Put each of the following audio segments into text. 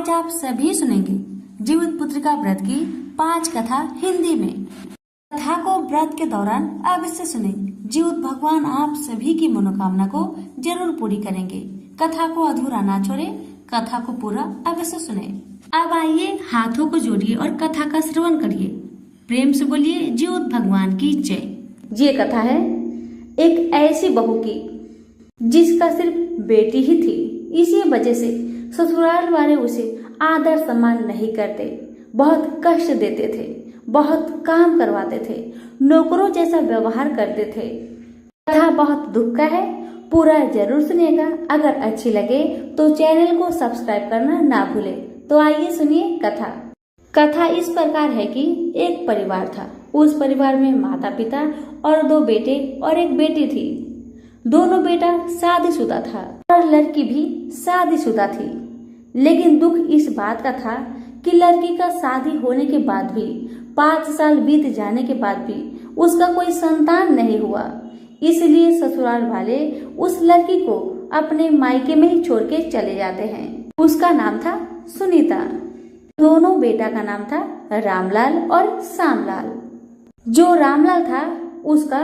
आज आप सभी सुनेंगे जीवित पुत्रिका व्रत की 5 कथा हिंदी में। कथा को व्रत के दौरान अवश्य सुने। जीवित भगवान आप सभी की मनोकामना को जरूर पूरी करेंगे। कथा को अधूरा ना छोड़े, कथा को पूरा अवश्य सुने। अब आइए हाथों को जोड़िए और कथा का श्रवण करिए। प्रेम से बोलिए जीवित भगवान की जय। ये कथा है एक ऐसी बहू की जिसका सिर्फ बेटी ही थी। इसी वजह से ससुराल वाले उसे आदर सम्मान नहीं करते, बहुत कष्ट देते थे, बहुत काम करवाते थे, नौकरों जैसा व्यवहार करते थे। कथा बहुत दुख का है, पूरा जरूर सुनिएगा। अगर अच्छी लगे तो चैनल को सब्सक्राइब करना ना भूले। तो आइए सुनिए कथा। कथा इस प्रकार है कि एक परिवार था। उस परिवार में माता पिता और 2 बेटे और एक बेटी थी। दोनों बेटा शादीशुदा था और लड़की भी शादीशुदा थी। लेकिन दुख इस बात का था कि लड़की का शादी होने के बाद भी 5 साल बीत जाने के बाद भी उसका कोई संतान नहीं हुआ। इसलिए ससुराल वाले उस लड़की को अपने मायके में ही छोड़ के चले जाते हैं। उसका नाम था सुनीता। दोनों बेटा का नाम था रामलाल और श्यामलाल। जो रामलाल था उसका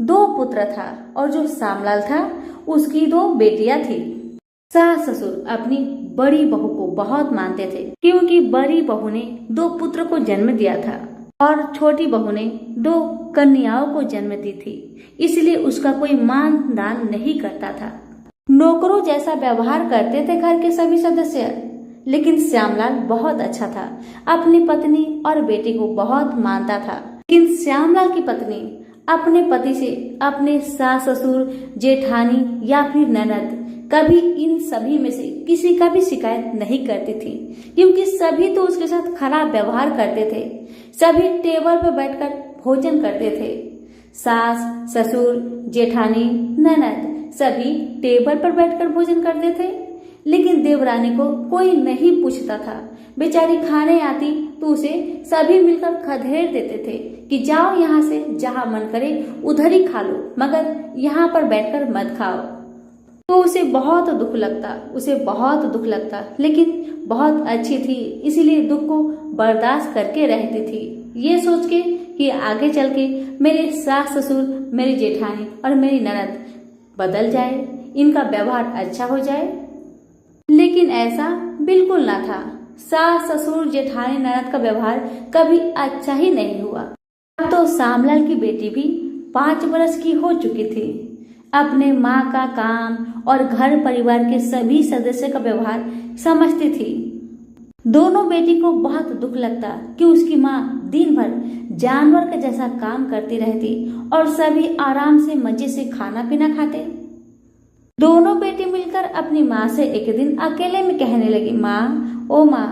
2 पुत्र था और जो श्यामलाल था उसकी 2 बेटियां थी। सास ससुर अपनी बड़ी बहू को बहुत मानते थे, क्योंकि बड़ी बहू ने 2 पुत्र को जन्म दिया था और छोटी बहू ने 2 कन्याओं को जन्म दी थी। इसलिए उसका कोई मान दान नहीं करता था। नौकरों जैसा व्यवहार करते थे घर के सभी सदस्य। लेकिन श्यामलाल बहुत अच्छा था, अपनी पत्नी और बेटी को बहुत मानता था। लेकिन श्यामलाल की पत्नी अपने पति से अपने सास ससुर, जेठानी या फिर ननद कभी इन सभी में से किसी का भी शिकायत नहीं करती थी, क्योंकि सभी तो उसके साथ खराब व्यवहार करते थे। सभी टेबल पर बैठकर भोजन करते थे। सास ससुर, जेठानी, ननद सभी टेबल पर बैठकर भोजन करते थे। लेकिन देवरानी को कोई नहीं पूछता था। बेचारी खाने आती तो उसे सभी मिलकर खदेड़ देते थे कि जाओ यहाँ से, जहाँ मन करे उधर ही खा लो, मगर यहाँ पर बैठकर मत खाओ। तो उसे बहुत दुख लगता, लेकिन बहुत अच्छी थी, इसीलिए दुख को बर्दाश्त करके रहती थी, ये सोच के कि आगे चल के मेरे सास ससुर, मेरी जेठानी और मेरी ननद बदल जाए, इनका व्यवहार अच्छा हो जाए। लेकिन ऐसा बिल्कुल ना था। सास ससुर, जेठानी, ननद का व्यवहार कभी अच्छा ही नहीं हुआ। अब तो श्यामलाल की बेटी भी 5 वर्ष की हो चुकी थी। अपने माँ का काम और घर परिवार के सभी सदस्य का व्यवहार समझती थी। दोनों बेटी को बहुत दुख लगता कि उसकी माँ दिन भर जानवर के जैसा काम करती रहती और सभी आराम से मजे से खाना पीना खाते। दोनों बेटी मिलकर अपनी माँ से एक दिन अकेले में कहने लगी, माँ, ओ माँ,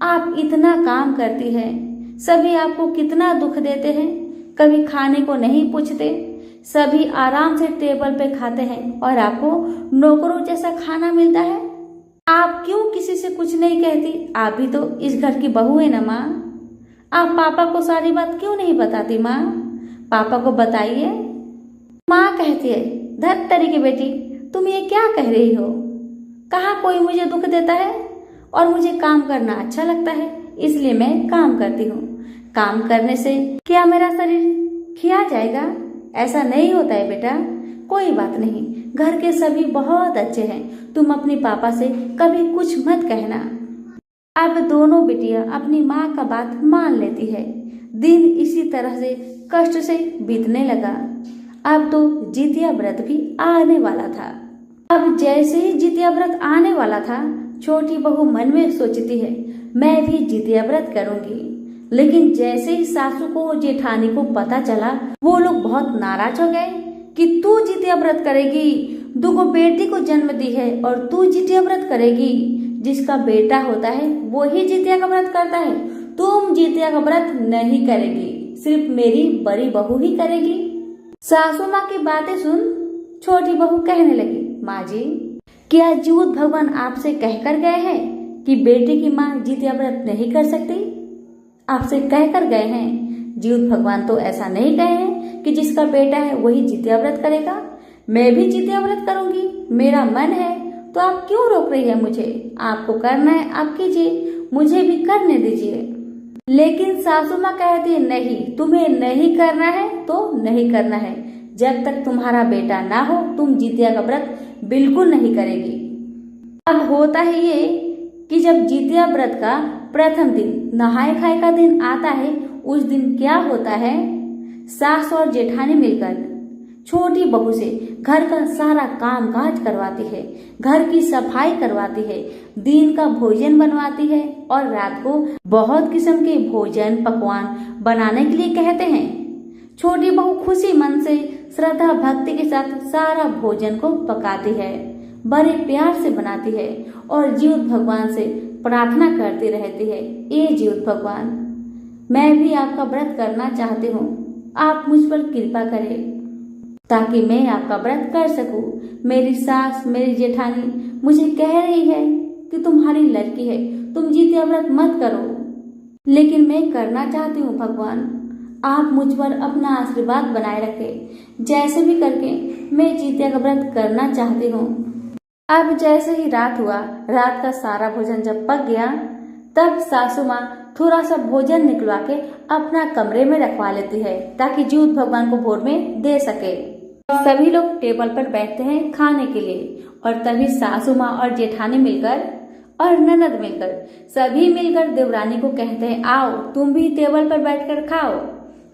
आप इतना काम करती हैं, सभी आपको कितना दुख देते हैं, कभी खाने को नहीं पूछते, सभी आराम से टेबल पे खाते हैं और आपको नौकरों जैसा खाना मिलता है। आप क्यों किसी से कुछ नहीं कहती? आप भी तो इस घर की बहू है ना माँ। आप पापा को सारी बात क्यों नहीं बताती माँ? पापा को बताइए। माँ कहती है, धत तेरी की बेटी, तुम ये क्या कह रही हो? कहाँ कोई मुझे दुख देता है? और मुझे काम करना अच्छा लगता है, इसलिए मैं काम करती हूँ। काम करने से क्या मेरा शरीर खिया जाएगा? ऐसा नहीं होता है बेटा। कोई बात नहीं, घर के सभी बहुत अच्छे हैं, तुम अपनी पापा से कभी कुछ मत कहना। अब दोनों बेटियां अपनी माँ का बात मान लेती है। दिन इसी तरह से कष्ट से बीतने लगा। अब तो जितिया व्रत भी आने वाला था। अब जैसे ही जितिया व्रत आने वाला था, छोटी बहू मन में सोचती है, मैं भी जितिया व्रत करूंगी। लेकिन जैसे ही सासू को, जेठानी को पता चला, वो लोग बहुत नाराज हो गए कि तू जितिया व्रत करेगी, 2 बेटी को जन्म दी है और तू जितिया व्रत करेगी? जिसका बेटा होता है वो ही जितिया का व्रत करता है, तुम जितिया का व्रत नहीं करेगी, सिर्फ मेरी बड़ी बहू ही करेगी। सासू माँ की बातें सुन छोटी बहू कहने लगी, माँ जी, क्या जीवित भगवान आपसे कहकर गए हैं कि बेटी की माँ जितिया व्रत नहीं कर सकती? आपसे कहकर गए हैं? जीवित भगवान तो ऐसा नहीं कहे हैं कि जिसका बेटा है वही जितिया व्रत करेगा। मैं भी जितिया व्रत करूंगी, मेरा मन है, तो आप क्यों रोक रही है मुझे? आपको करना है आप कीजिए, मुझे भी करने दीजिए। लेकिन सासू माँ कहती है नहीं, तुम्हें नहीं करना है तो नहीं करना है। जब तक तुम्हारा बेटा ना हो तुम जितिया का व्रत बिल्कुल नहीं करेगी। अब होता है ये कि जब जितिया व्रत का प्रथम दिन नहाए खाए का दिन आता है, उस दिन क्या होता है, सास और जेठानी मिलकर छोटी बहू से घर का सारा काम काज करवाती है, घर की सफाई करवाती है, दिन का भोजन बनवाती है और रात को बहुत किस्म के भोजन पकवान बनाने के लिए कहते हैं। छोटी बहू खुशी मन से श्रद्धा भक्ति के साथ सारा भोजन को पकाती है, बड़े प्यार से बनाती है और जीउत भगवान से प्रार्थना करती रहती है, ए जीउत भगवान, मैं भी आपका व्रत करना चाहती हूँ, आप मुझ पर कृपा करें ताकि मैं आपका व्रत कर सकूं। मेरी सास मेरी जेठानी मुझे कह रही है कि तुम्हारी लड़की है, तुम जितिया व्रत मत करो, लेकिन मैं करना चाहती हूँ भगवान, आप मुझ पर अपना आशीर्वाद बनाए रखें। जैसे भी करके मैं जितिया का व्रत करना चाहती हूँ। अब जैसे ही रात हुआ, रात का सारा भोजन जब पक गया, तब सासू माँ थोड़ा सा भोजन निकलवा के अपना कमरे में रखवा लेती है ताकि जिउत भगवान को भोर में दे सके। सभी लोग टेबल पर बैठते हैं खाने के लिए और तभी सासू माँ और जेठानी मिलकर और ननद मिलकर सभी मिलकर देवरानी को कहते हैं, आओ तुम भी टेबल पर बैठकर खाओ।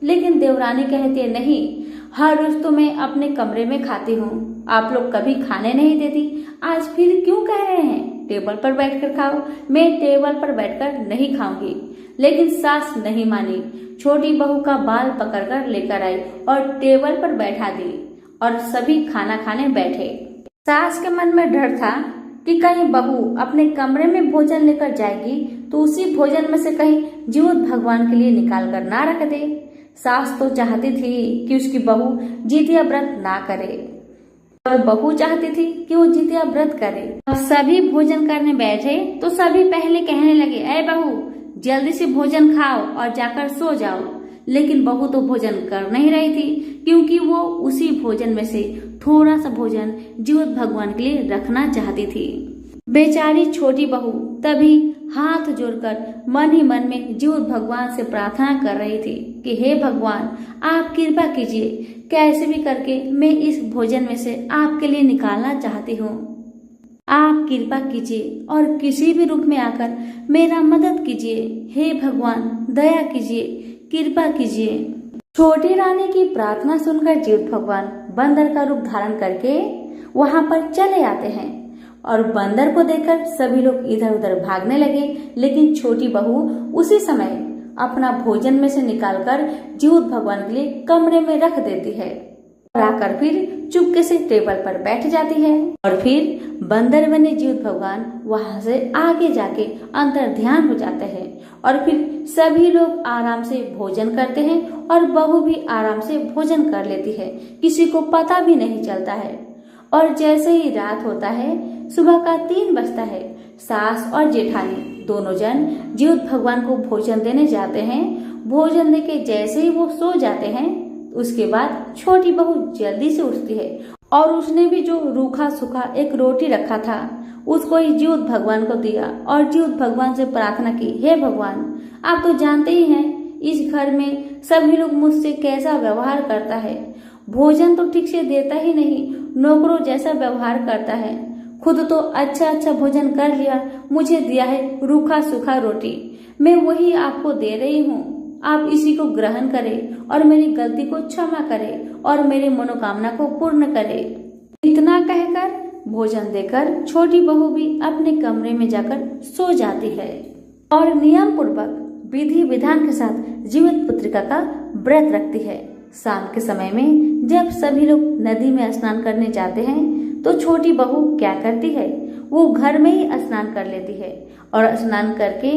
लेकिन देवरानी कहती है, नहीं, हर रोज तो मैं अपने कमरे में खाती हूँ, आप लोग कभी खाने नहीं देती, आज फिर क्यों कह रहे हैं टेबल पर बैठकर खाओ? मैं टेबल पर बैठकर नहीं खाऊंगी। लेकिन सास नहीं मानी, छोटी बहू का बाल पकड़कर लेकर आई और टेबल पर बैठा दी और सभी खाना खाने बैठे। सास के मन में डर था कि कहीं बहू अपने कमरे में भोजन लेकर जाएगी तो उसी भोजन में से कहीं जीउत भगवान के लिए निकाल कर ना रख दे। सास तो चाहती थी कि उसकी बहू जितिया व्रत ना करे और बहू चाहती थी कि वो जितिया व्रत करे। अब सभी भोजन करने बैठे तो सभी पहले कहने लगे, ऐ बहू जल्दी से भोजन खाओ और जाकर सो जाओ। लेकिन बहू तो भोजन कर नहीं रही थी क्योंकि वो उसी भोजन में से थोड़ा सा भोजन जीउत भगवान के लिए रखना चाहती थी। बेचारी छोटी बहू तभी हाथ जोड़कर मन ही मन में जीउत भगवान से प्रार्थना कर रही थी कि हे भगवान, आप कृपा कीजिए, कैसे भी करके मैं इस भोजन में से आपके लिए निकालना चाहती हूँ। आप कृपा कीजिए और किसी भी रूप में आकर मेरा मदद कीजिए। हे भगवान, दया कीजिए, कृपा कीजिए। छोटी रानी की प्रार्थना सुनकर जीउत भगवान बंदर का रूप धारण करके वहां पर चले आते हैं और बंदर को देखकर सभी लोग इधर उधर भागने लगे। लेकिन छोटी बहू उसी समय अपना भोजन में से निकालकर जीउत भगवान के लिए कमरे में रख देती है और आकर फिर चुपके से टेबल पर बैठ जाती है और फिर बंदर बने जीउत भगवान वहां से आगे जाके अंतर ध्यान हो जाते हैं और फिर सभी लोग आराम से भोजन करते हैं और बहू भी आराम से भोजन कर लेती है, किसी को पता भी नहीं चलता है। और जैसे ही रात होता है, सुबह का 3 बजता है, सास और जेठानी दोनों जन जीउत भगवान को भोजन देने जाते हैं। भोजन देके जैसे ही वो सो जाते हैं, उसके बाद छोटी बहू जल्दी से उठती है और उसने भी जो रूखा सूखा एक रोटी रखा था उसको ही जीउत भगवान को दिया और जीउत भगवान से प्रार्थना की, हे भगवान, आप तो जानते ही हैं इस घर में सभी लोग मुझसे कैसा व्यवहार करता है, भोजन तो ठीक से देता ही नहीं, नौकरों जैसा व्यवहार करता है, खुद तो अच्छा अच्छा भोजन कर लिया, मुझे दिया है रूखा सूखा रोटी, मैं वही आपको दे रही हूँ, आप इसी को ग्रहण करें और मेरी गलती को क्षमा करें और मेरी मनोकामना को पूर्ण करें। इतना कहकर भोजन देकर छोटी बहू भी अपने कमरे में जाकर सो जाती है और नियम पूर्वक विधि विधान के साथ जीवित पुत्रिका का व्रत रखती है। शाम के समय में जब सभी लोग नदी में स्नान करने जाते हैं तो छोटी बहू क्या करती है, वो घर में ही स्नान कर लेती है और स्नान करके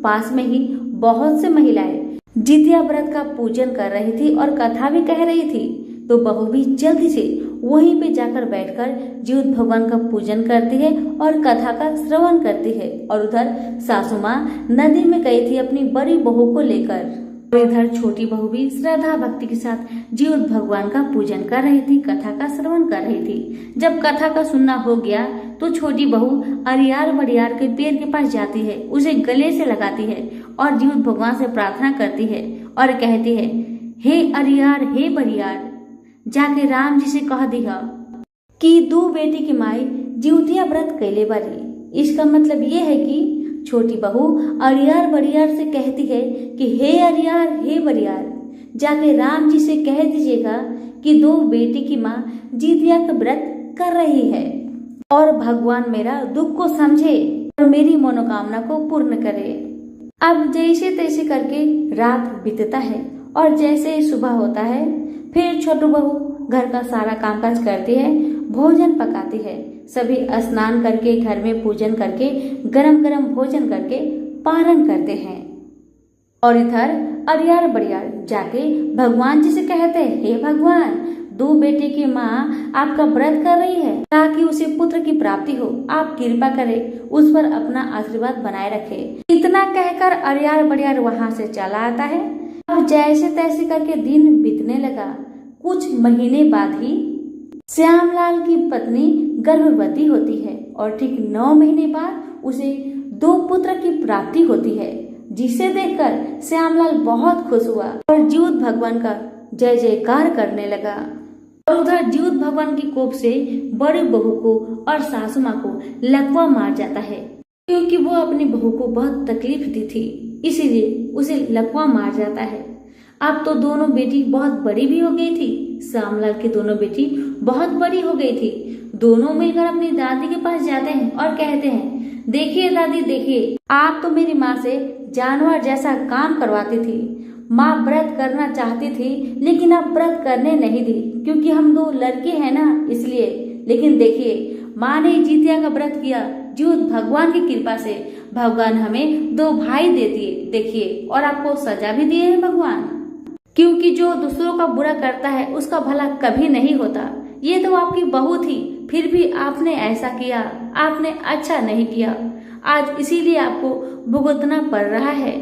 पास में ही बहुत से महिलाएं जितिया व्रत का पूजन कर रही थी और कथा भी कह रही थी। तो बहू भी जल्दी से वहीं पे जाकर बैठकर जीउत भगवान का पूजन करती है और कथा का श्रवण करती है। और उधर सासू माँ नदी में गई थी अपनी बड़ी बहू को लेकर। और इधर छोटी बहू भी श्रद्धा भक्ति के साथ जीउत भगवान का पूजन कर रही थी, कथा का श्रवण कर रही थी। जब कथा का सुनना हो गया तो छोटी बहू अरियार बरियार के पेड़ के पास जाती है, उसे गले से लगाती है और जीउत भगवान से प्रार्थना करती है और कहती है, हे अरियार हे बरियार, जाके राम जी से कह दिया कि 2 बेटी की माई जीउतिया व्रत कैले बारी। इसका मतलब ये है कि छोटी बहू अरियार बरियार से कहती है कि हे अरियार हे बरियार, जाके राम जी से कह दीजिएगा कि 2 बेटी की माँ जीतिया का व्रत कर रही है और भगवान मेरा दुख को समझे और मेरी मनोकामना को पूर्ण करे। अब जैसे तैसे करके रात बीतता है और जैसे ही सुबह होता है फिर छोटी बहू घर का सारा कामकाज करती है, भोजन पकाती है। सभी स्नान करके घर में पूजन करके गरम गरम भोजन करके पारण करते हैं और इधर अरियार बरियार जाके भगवान जी से कहते हैं, हे भगवान, 2 बेटे की माँ आपका व्रत कर रही है ताकि उसे पुत्र की प्राप्ति हो, आप कृपा करें, उस पर अपना आशीर्वाद बनाए रखे। इतना कहकर अरियार बरियार वहाँ से चला आता है। अब जैसे तैसे करके दिन बीतने लगा। कुछ महीने बाद ही श्यामलाल की पत्नी गर्भवती होती है और ठीक 9 महीने बाद उसे 2 पुत्र की प्राप्ति होती है, जिसे देखकर श्यामलाल बहुत खुश हुआ और जीउत भगवान का जय जयकार करने लगा। और उधर जीउत भगवान की कोप से बड़ी बहू को और सासू माँ को लकवा मार जाता है, क्योंकि वो अपनी बहू को बहुत तकलीफ दी थी, इसीलिए उसे लकवा मार जाता है। अब तो दोनों बेटी बहुत बड़ी भी हो गई थी। श्यामलाल की दोनों बेटी बहुत बड़ी हो गई थी। दोनों मिलकर अपनी दादी के पास जाते हैं और कहते हैं, देखिए दादी देखिए, आप तो मेरी माँ से जानवर जैसा काम करवाती थी। माँ व्रत करना चाहती थी लेकिन अब व्रत करने नहीं दी, क्योंकि हम 2 लड़के हैं ना, इसलिए। लेकिन देखिए, माँ ने जीतिया का व्रत किया, जीउत भगवान की कृपा से भगवान हमें 2 भाई दे दिए, देखिए, और आपको सजा भी दिए हैं भगवान, क्योंकि जो दूसरों का बुरा करता है उसका भला कभी नहीं होता। ये तो आपकी बहू थी, फिर भी आपने ऐसा किया, आपने अच्छा नहीं किया, आज इसीलिए आपको भुगतना पड़ रहा है।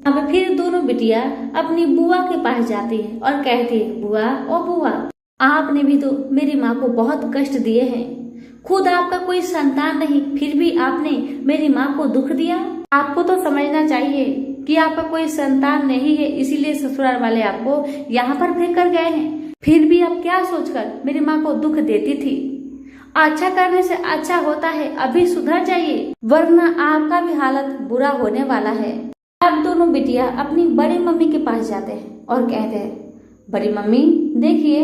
अब फिर दोनों बिटिया अपनी बुआ के पास जाती है और कहती है, बुआ ओ बुआ, आपने भी तो मेरी माँ को बहुत कष्ट दिए हैं। खुद आपका कोई संतान नहीं, फिर भी आपने मेरी माँ को दुख दिया। आपको तो समझना चाहिए कि आपका कोई संतान नहीं है, इसीलिए ससुराल वाले आपको यहाँ पर फेंक कर गए हैं। फिर भी आप क्या सोचकर मेरी माँ को दुख देती थी? अच्छा करने से अच्छा होता है, अभी सुधर जाइए, वरना आपका भी हालत बुरा होने वाला है। अब दोनों बिटिया अपनी बड़ी मम्मी के पास जाते हैं और कहते हैं, बड़ी मम्मी देखिए,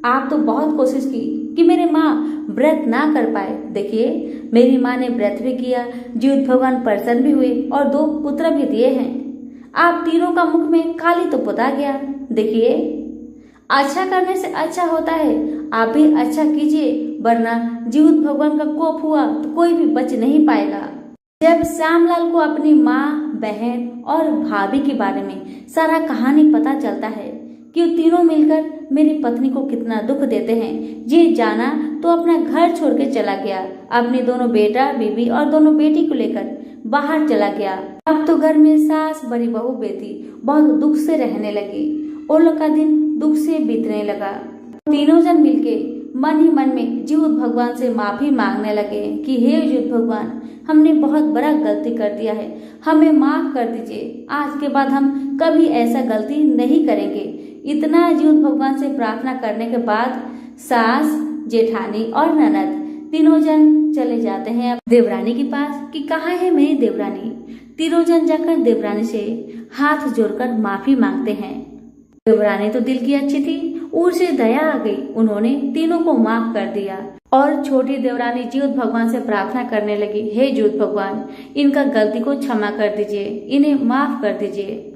आप तो बहुत कोशिश की कि मेरी माँ व्रत ना कर पाए। देखिए, मेरी माँ ने व्रत भी किया, जीउत भगवान प्रसन्न भी हुए और 2 पुत्र भी दिए हैं। आप तीनों का मुख में काली तो पुता गया। देखिए, अच्छा करने से अच्छा होता है, आप भी अच्छा कीजिए, वरना जीउत भगवान का कोप हुआ तो कोई भी बच नहीं पाएगा। जब श्यामलाल को अपनी माँ, बहन और भाभी के बारे में सारा कहानी पता चलता है कि तीनों मिलकर मेरी पत्नी को कितना दुख देते हैं, ये जाना तो अपना घर छोड़ के चला गया। अपने दोनों बेटा बीबी और दोनों बेटी को लेकर बाहर चला गया। अब तो घर में सास, बड़ी बहू, बेटी बहुत दुख से रहने लगी। उन लोग का दिन दुख से बीतने लगा। तीनों जन मिलके मन ही मन में जीउत भगवान से माफी मांगने लगे कि हे जीउत भगवान, हमने बहुत बड़ा गलती कर दिया है, हमें माफ कर दीजिए, आज के बाद हम कभी ऐसा गलती नहीं करेंगे। इतना जीउत भगवान से प्रार्थना करने के बाद सास, जेठानी और ननद तीनों जन चले जाते हैं देवरानी के पास कि कहाँ है मेरी देवरानी। तीनों जन जाकर देवरानी से हाथ जोड़कर माफी मांगते हैं। देवरानी तो दिल की अच्छी थी, उसे दया आ गई, उन्होंने तीनों को माफ कर दिया। और छोटी देवरानी जीउत भगवान से प्रार्थना करने लगी, हे जीउत भगवान, इनका गलती को क्षमा कर दीजिए, इन्हें माफ कर दीजिए।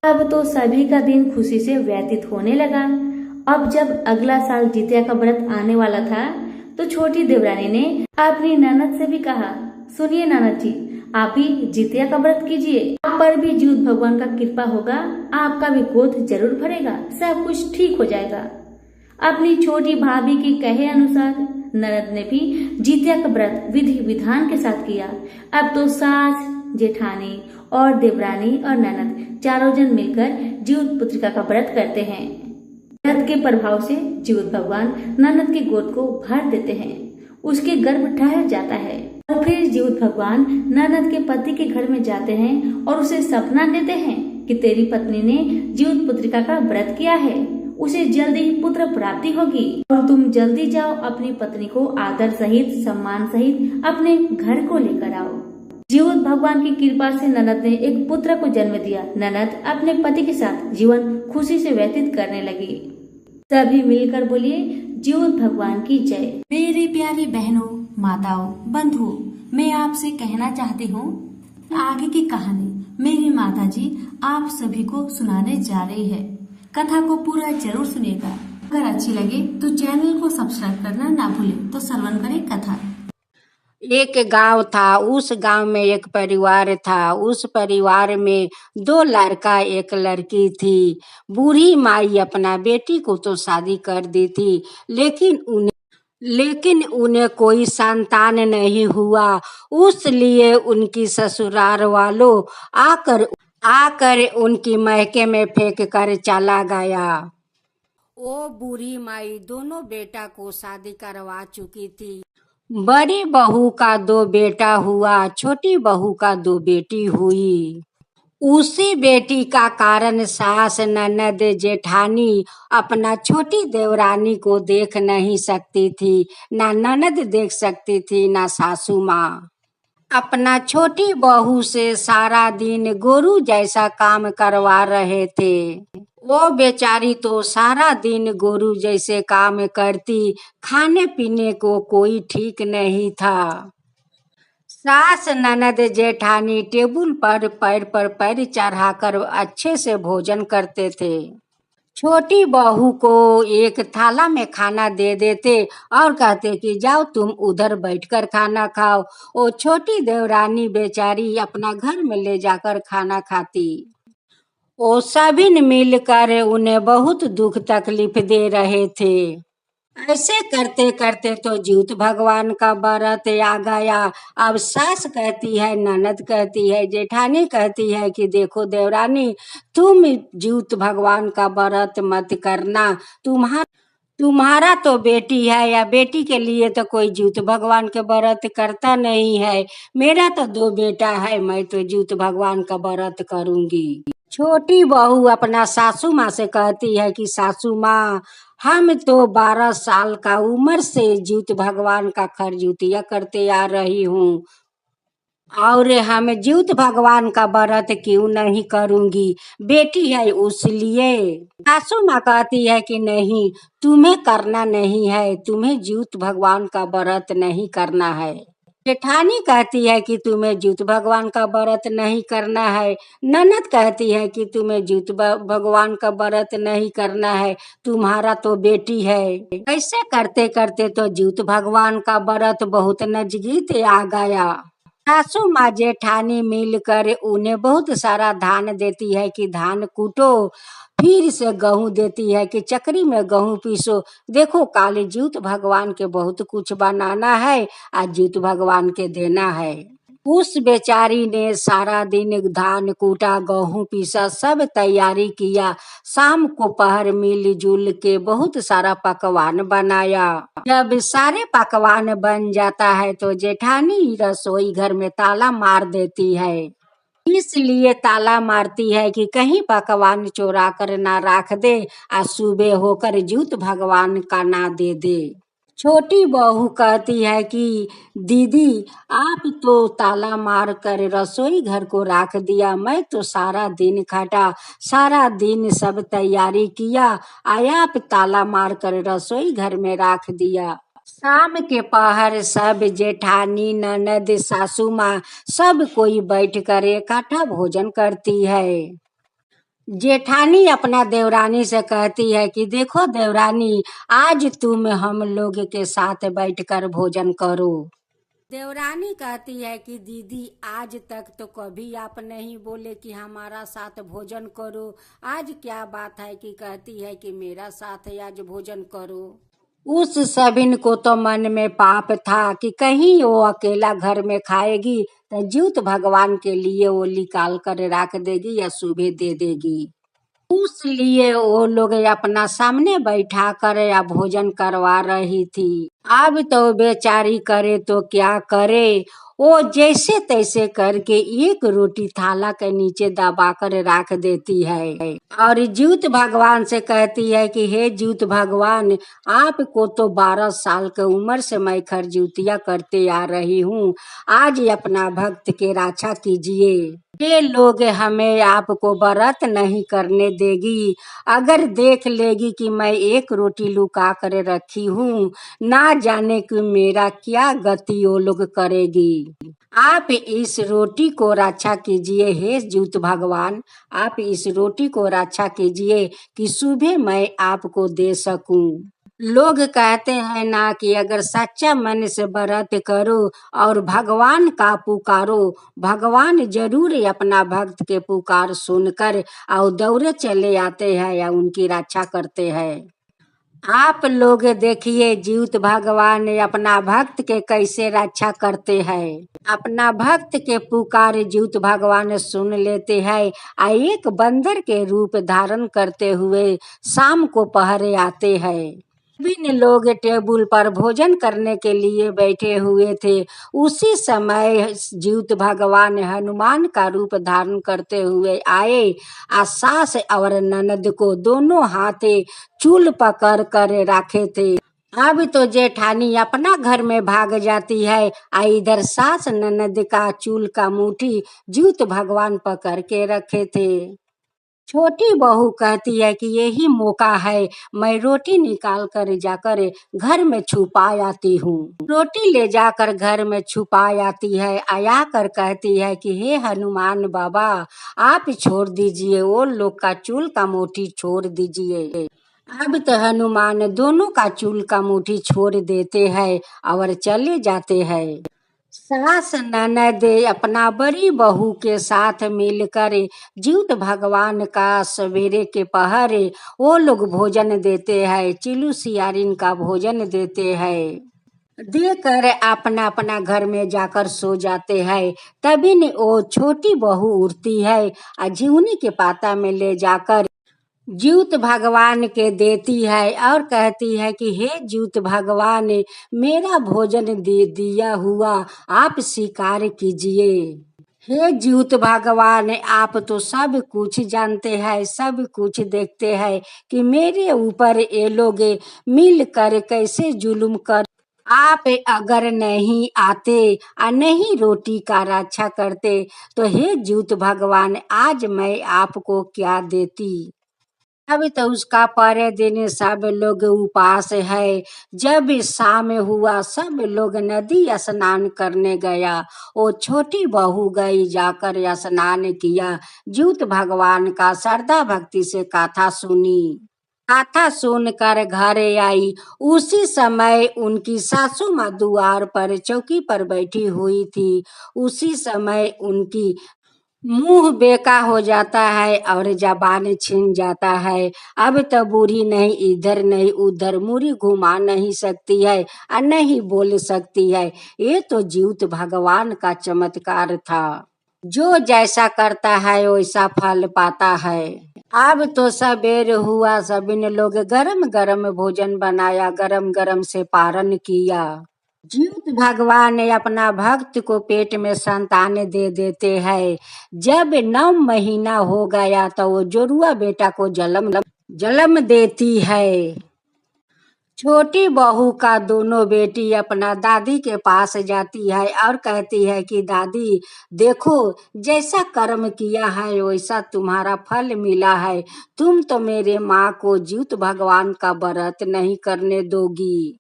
अब तो सभी का दिन खुशी से व्यतीत होने लगा। अब जब अगला साल जीतिया का व्रत आने वाला था तो छोटी देवरानी ने अपनी ननद से भी कहा, सुनिए ननद जी, आप भी जीतिया का व्रत कीजिए, आप पर भी जीउत भगवान का कृपा होगा, आपका भी गोद जरूर भरेगा, सब कुछ ठीक हो जाएगा। अपनी छोटी भाभी की कहे अनुसार ननद ने भी जीतिया का व्रत विधि विधान के साथ किया। अब तो सास, जेठानी और देवरानी और ननद चारों जन मिलकर जीवित पुत्रिका का व्रत करते हैं। व्रत के प्रभाव से जीवित भगवान ननद के गोद को भर देते हैं, उसके गर्भ ठहर जाता है और फिर जीवित भगवान ननद के पति के घर में जाते हैं और उसे सपना देते हैं कि तेरी पत्नी ने जीवित पुत्रिका का व्रत किया है, उसे जल्दी ही पुत्र प्राप्ति होगी और तुम जल्दी जाओ अपनी पत्नी को आदर सहित सम्मान सहित अपने घर को लेकर आओ। जीवित भगवान की कृपा से ननद ने एक पुत्र को जन्म दिया। ननद अपने पति के साथ जीवन खुशी से व्यतीत करने लगी। सभी मिलकर बोलिए जीवित भगवान की जय। मेरी प्यारी बहनों, माताओं, बंधुओं, मैं आपसे कहना चाहती हूँ, आगे की कहानी मेरी माता जी आप सभी को सुनाने जा रही है। कथा को पूरा जरूर सुनिएगा। अगर अच्छी लगे तो चैनल को सब्सक्राइब करना ना भूलें। तो श्रवण करें कथा। एक गांव था। उस गांव में एक परिवार था। उस परिवार में 2 लड़का 1 लड़की थी। बूढ़ी माई अपना बेटी को तो शादी कर दी थी, लेकिन उन्हें कोई संतान नहीं हुआ। उसलिए उनकी ससुराल वालों आकर उनकी महके में फेंक कर चला गया। वो बूढ़ी माई दोनों बेटा को शादी करवा चुकी थी। बड़ी बहू का 2 बेटा हुआ, छोटी बहू का 2 बेटी हुई। उसी बेटी का कारण सास, ननद, जेठानी अपना छोटी देवरानी को देख नहीं सकती थी। ना ननद देख सकती थी, ना सासू माँ। अपना छोटी बहू से सारा दिन गोरू जैसा काम करवा रहे थे। वो बेचारी तो सारा दिन गोरू जैसे काम करती, खाने पीने को कोई ठीक नहीं था। सास, ननद, जेठानी टेबुल पर पैर चढ़ाकर अच्छे से भोजन करते थे। छोटी बहू को एक थाला में खाना दे देते और कहते कि जाओ तुम उधर बैठकर खाना खाओ। वो छोटी देवरानी बेचारी अपना घर में ले जाकर खाना खाती। वो सभी मिलकर उन्हें बहुत दुख तकलीफ दे रहे थे। ऐसे करते करते तो जीवित भगवान का व्रत आ गया। अब सास कहती है, ननद कहती है, जेठानी कहती है कि देखो देवरानी, तुम जीवित भगवान का व्रत मत करना। तुम्हारा तो बेटी है, या बेटी के लिए तो कोई जीवित भगवान के व्रत करता नहीं है। मेरा तो 2 बेटा है, मैं तो जीवित भगवान का व्रत करूंगी। छोटी बहू अपना सासू माँ से कहती है कि सासू माँ, हम तो 12 साल का उम्र से जीवित भगवान का खरजूतिया करते आ रही हूँ और हम जीवित भगवान का व्रत क्यों नहीं करूंगी, बेटी है उसलिए। सासू माँ कहती है कि नहीं, तुम्हें करना नहीं है, तुम्हें जीवित भगवान का व्रत नहीं करना है। जेठानी कहती है कि तुम्हें जीवित भगवान का व्रत नहीं करना है। ननद कहती है कि तुम्हें जीवित भगवान का व्रत नहीं करना है, तुम्हारा तो बेटी है। ऐसे करते करते तो जीवित भगवान का व्रत बहुत नजदीक आ गया। सासू माँ जेठानी मिलकर उन्हें बहुत सारा धान देती है कि धान कूटो, फिर से गेहूं देती है कि चक्री में गेहूं पीसो। देखो काली जीवित भगवान के बहुत कुछ बनाना है, आज जीवित भगवान के देना है। उस बेचारी ने सारा दिन धान कूटा, गेहूं पीसा, सब तैयारी किया। शाम को पहर मिलजुल के बहुत सारा पकवान बनाया। जब सारे पकवान बन जाता है तो जेठानी रसोई घर में ताला मार देती है। इसलिए ताला मारती है कि कहीं पकवान चोरा कर ना रख दे और सुबह होकर जीवित भगवान का ना दे दे। छोटी बहू कहती है कि दीदी, आप तो ताला मार कर रसोई घर को रख दिया, मैं तो सारा दिन खटा, सारा दिन सब तैयारी किया, आप ताला मार कर रसोई घर में रख दिया। शाम के पहर सब जेठानी, ननद, सासू माँ सब कोई बैठकर इकट्ठा भोजन करती है। जेठानी अपना देवरानी से कहती है कि देखो देवरानी, आज तुम हम लोग के साथ बैठकर भोजन करो। देवरानी कहती है कि दीदी, आज तक तो कभी आप नहीं बोले कि हमारा साथ भोजन करो, आज क्या बात है कि कहती है कि मेरा साथ आज भोजन करो। उस सबिन को तो मन में पाप था कि कहीं वो अकेला घर में खाएगी तो ज्यूत भगवान के लिए वो निकाल कर रख देगी या सुबह दे देगी। उसलिए वो लोग अपना सामने बैठा कर या भोजन करवा रही थी। अब तो बेचारी करे तो क्या करे, वो जैसे तैसे करके एक रोटी थाला के नीचे दबा कर रख देती है और ज्यूत भगवान से कहती है कि हे ज्यूत भगवान, आपको तो 12 साल की उम्र से मैं खरजूतिया करते आ रही हूँ, आज अपना भक्त के रक्षा कीजिए। ये लोग हमें आपको व्रत नहीं करने देगी, अगर देख लेगी कि मैं एक रोटी लुका कर रखी हूँ, ना जाने कि मेरा क्या गति वो लोग करेगी। आप इस रोटी को रक्षा कीजिए हे ज्यूत भगवान, आप इस रोटी को रक्षा कीजिए कि सुबह मैं आपको दे सकूं। लोग कहते हैं ना कि अगर सच्चा मन से व्रत करो और भगवान का पुकारो, भगवान जरूर अपना भक्त के पुकार सुनकर और दौड़े चले आते हैं या उनकी रक्षा करते हैं। आप लोग देखिए ज्यूत भगवान अपना भक्त के कैसे रक्षा करते हैं। अपना भक्त के पुकार ज्यूत भगवान सुन लेते हैं और एक बंदर के रूप धारण करते हुए शाम को पहरे आते हैं। विभिन्न लोग टेबल पर भोजन करने के लिए बैठे हुए थे। उसी समय ज्यूत भगवान हनुमान का रूप धारण करते हुए आए और सास और ननद को दोनों हाथे चूल पकड़ कर रखे थे। अब तो जेठानी अपना घर में भाग जाती है और इधर सास ननद का चूल का मुट्ठी ज्यूत भगवान पकड़ के रखे थे। छोटी बहू कहती है कि यही मौका है, मैं रोटी निकाल कर जाकर घर में छुपा आती हूँ। रोटी ले जाकर घर में छुपा आती है, आया कर कहती है कि हे हनुमान बाबा, आप छोड़ दीजिए, वो लोग का चूल का मुट्ठी छोड़ दीजिए। अब तो हनुमान दोनों का चूल का मुट्ठी छोड़ देते हैं और चले जाते हैं। सास ननद अपना बड़ी बहू के साथ मिलकर ज्यूत भगवान का सवेरे के पहरे वो लोग भोजन देते हैं, चिलू सियारिन का भोजन देते हैं, देकर अपना अपना घर में जाकर सो जाते हैं। तभी न वो छोटी बहू उठती है और झिंगुनी के पाता में ले जाकर ज्यूत भगवान के देती है और कहती है कि हे ज्यूत भगवान, मेरा भोजन दे दिया हुआ आप स्वीकार कीजिए। हे ज्यूत भगवान, आप तो सब कुछ जानते हैं, सब कुछ देखते हैं कि मेरे ऊपर ये लोग मिलकर कैसे जुल्म कर। आप अगर नहीं आते और नहीं रोटी का रक्षा करते तो हे ज्यूत भगवान, आज मैं आपको क्या देती। अभी तो उसका परे दिन सब लोग उपास है। जब शाम हुआ सब लोग नदी स्नान करने गया। वो छोटी बहू गई, जाकर स्नान किया, ज्यूत भगवान का श्रद्धा भक्ति से कथा सुनी। कथा सुनकर घर आई। उसी समय उनकी सासू माँ द्वार पर चौकी पर बैठी हुई थी। उसी समय उनकी मुंह बेका हो जाता है और जबान छिन जाता है। अब तो बूढ़ी नहीं, इधर नहीं उधर मुड़ी घुमा नहीं सकती है और नहीं बोल सकती है। ये तो ज्यूत भगवान का चमत्कार था। जो जैसा करता है वैसा फल पाता है। अब तो सबेर हुआ, सभी ने लोग गरम गरम भोजन बनाया, गरम गरम से पारण किया। ज्यूत भगवान अपना भक्त को पेट में संतान दे देते हैं। जब 9 महीना हो गया तो वो जोरुआ बेटा को जन्म देती है। छोटी बहू का दोनों बेटी अपना दादी के पास जाती है और कहती है कि दादी देखो, जैसा कर्म किया है वैसा तुम्हारा फल मिला है। तुम तो मेरे माँ को ज्यूत भगवान का व्रत नहीं करने दोगी।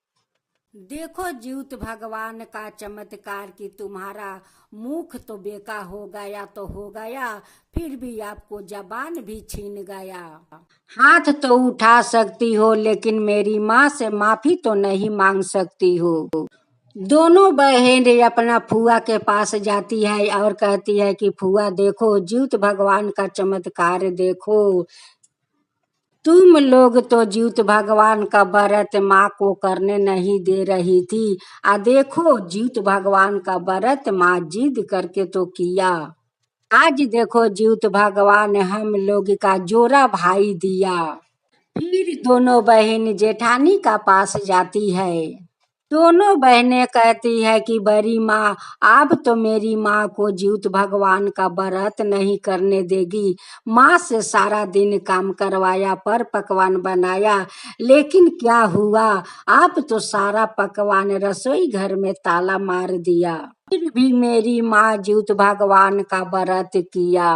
देखो ज्यूत भगवान का चमत्कार कि तुम्हारा मुख तो बेका हो गया तो हो गया, फिर भी आपको जबान भी छीन गया। हाथ तो उठा सकती हो लेकिन मेरी माँ से माफी तो नहीं मांग सकती हो। दोनों बहन अपना फुआ के पास जाती है और कहती है कि फुआ देखो, ज्यूत भगवान का चमत्कार देखो। तुम लोग तो ज्यूत भगवान का व्रत माँ को करने नहीं दे रही थी। देखो ज्यूत भगवान का व्रत माँ जिद करके तो किया। आज देखो ज्यूत भगवान हम लोग का जोरा भाई दिया। फिर दोनों बहन जेठानी का पास जाती है। दोनों बहनें कहती है कि बड़ी माँ अब तो मेरी माँ को ज्यूत भगवान का व्रत नहीं करने देगी। माँ से सारा दिन काम करवाया, पर पकवान बनाया, लेकिन क्या हुआ, अब तो सारा पकवान रसोई घर में ताला मार दिया। फिर भी मेरी माँ ज्यूत भगवान का व्रत किया।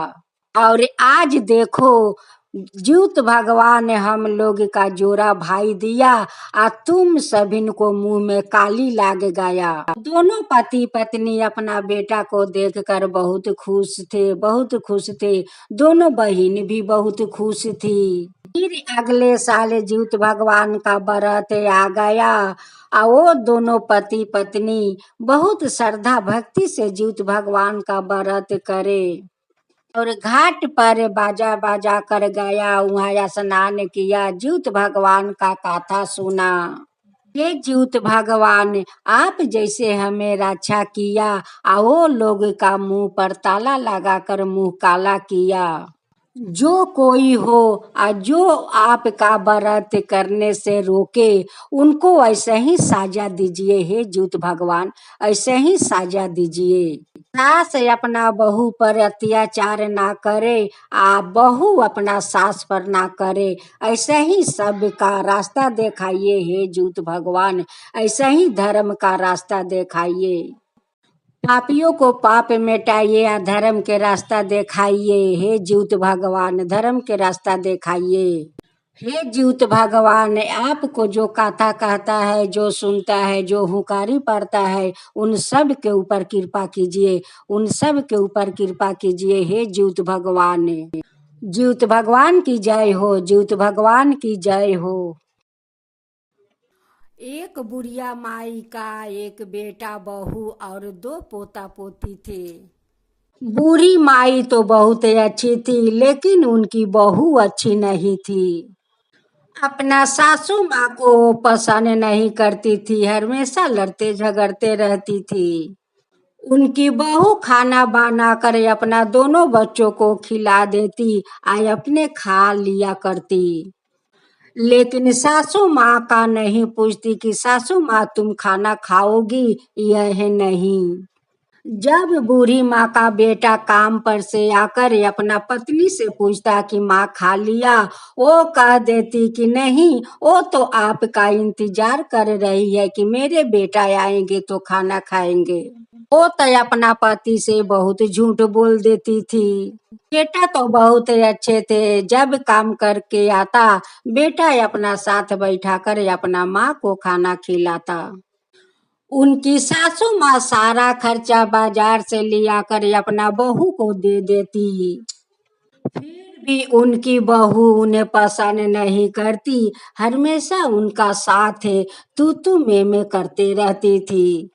और आज देखो ज्यूत भगवान ने हम लोग का जोरा भाई दिया, तुम सभिन को मुंह में काली लाग गया। दोनों पति पत्नी अपना बेटा को देखकर बहुत खुश थे, बहुत खुश थे। दोनों बहन भी बहुत खुश थी। फिर अगले साल ज्यूत भगवान का व्रत आ गया। वो दोनों पति पत्नी बहुत श्रद्धा भक्ति से ज्यूत भगवान का व्रत करे और घाट पर बाजा बाजा कर गया। वहाँ स्नान किया, ज्यूत भगवान का कथा सुना। ये ज्यूत भगवान आप जैसे हमें रक्षा किया, वो लोग का मुंह पर ताला लगाकर मुंह काला किया। जो कोई हो जो आपका व्रत करने से रोके, उनको ऐसे ही साजा दीजिए। हे ज्यूत भगवान, ऐसे ही साजा दीजिए। सास अपना बहू पर अत्याचार ना करे, बहू अपना सास पर ना करे। ऐसे ही सबका रास्ता दिखाइए हे ज्यूत भगवान, ऐसे ही धर्म का रास्ता दिखाइए। पापियों को पाप मिटाइए, धर्म के रास्ता दिखाइए। हे ज्यूत भगवान, धर्म के रास्ता दिखाइए। हे ज्यूत भगवान, आपको जो कथा कहता है, जो सुनता है, जो हुकारी पड़ता है, उन सब के ऊपर कृपा कीजिए, उन सब के ऊपर कृपा कीजिए। हे ज्यूत भगवान, ज्यूत भगवान की जय हो, ज्यूत भगवान की जय हो। एक बुढ़िया माई का एक बेटा बहू और 2 पोता पोती थे। बूढ़ी माई तो बहुत अच्छी थी, लेकिन उनकी बहू अच्छी नहीं थी। अपना सासू माँ को पसंद नहीं करती थी, हमेशा लड़ते झगड़ते रहती थी। उनकी बहू खाना बना कर अपना दोनों बच्चों को खिला देती, अपने खा लिया करती। लेकिन सासू माँ का नहीं पूछती कि सासू माँ तुम खाना खाओगी यह नहीं। जब बूढ़ी माँ का बेटा काम पर से आकर अपना पत्नी से पूछता कि माँ खा लिया, वो कह देती कि नहीं, वो तो आपका इंतजार कर रही है कि मेरे बेटा आएंगे तो खाना खाएंगे। वो तो अपना पति से बहुत झूठ बोल देती थी। बेटा तो बहुत अच्छे थे, जब काम करके आता बेटा अपना साथ बैठा कर अपना माँ को खाना खिलाता। उनकी सासू माँ सारा खर्चा बाजार से लिया कर अपना बहू को दे देती। फिर भी उनकी बहू उन्हें पसंद नहीं करती, हमेशा उनका साथ तू में करते रहती थी।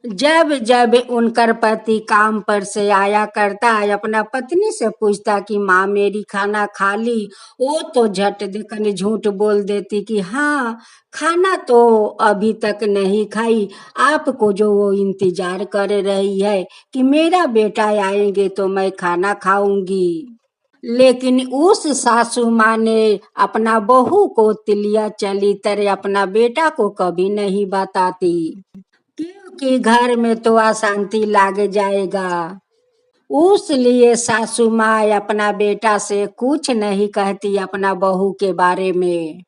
जब जब उनकर पति काम पर से आया करता, अपना पत्नी से पूछता कि माँ मेरी खाना खा ली, वो तो झट देकर झूठ बोल देती कि हाँ खाना तो अभी तक नहीं खाई, आपको जो वो इंतजार कर रही है कि मेरा बेटा आएंगे तो मैं खाना खाऊंगी। लेकिन उस सासू माँ ने अपना बहू को तिलिया चली तरह अपना बेटा को कभी नहीं बताती, क्योंकि घर में तो अशांति लाग जाएगा। उसलिए सासू माँ अपना बेटा से कुछ नहीं कहती अपना बहू के बारे में।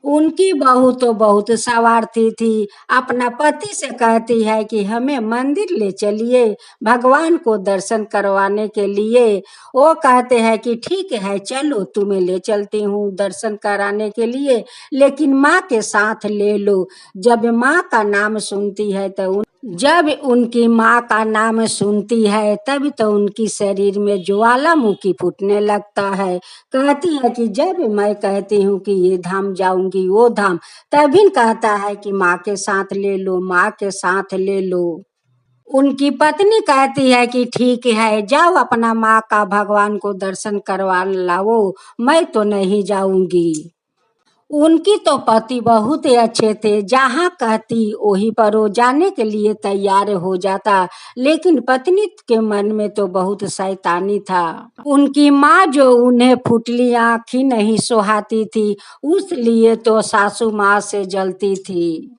उनकी बहू तो बहुत स्वार्थी थी, अपना पति से कहती है कि हमें मंदिर ले चलिए भगवान को दर्शन करवाने के लिए। वो कहते हैं कि ठीक है चलो तुम्हें ले चलती हूँ दर्शन कराने के लिए, लेकिन माँ के साथ ले लो। जब माँ का नाम सुनती है तो जब उनकी माँ का नाम सुनती है तब तो उनकी शरीर में ज्वालामुखी फूटने लगता है। कहती है कि जब मैं कहती हूँ कि ये धाम जाऊंगी वो धाम, तभी कहता है कि माँ के साथ ले लो, माँ के साथ ले लो। उनकी पत्नी कहती है कि ठीक है, जाओ अपना माँ का भगवान को दर्शन करवा लाओ, मैं तो नहीं जाऊंगी। उनकी तो पति बहुत ही अच्छे थे, जहाँ कहती वहीं पर वो जाने के लिए तैयार हो जाता, लेकिन पत्नी के मन में तो बहुत शैतानी था। उनकी माँ जो उन्हें फुटली आँखी नहीं सुहाती थी, उसलिए तो सासू माँ से जलती थी।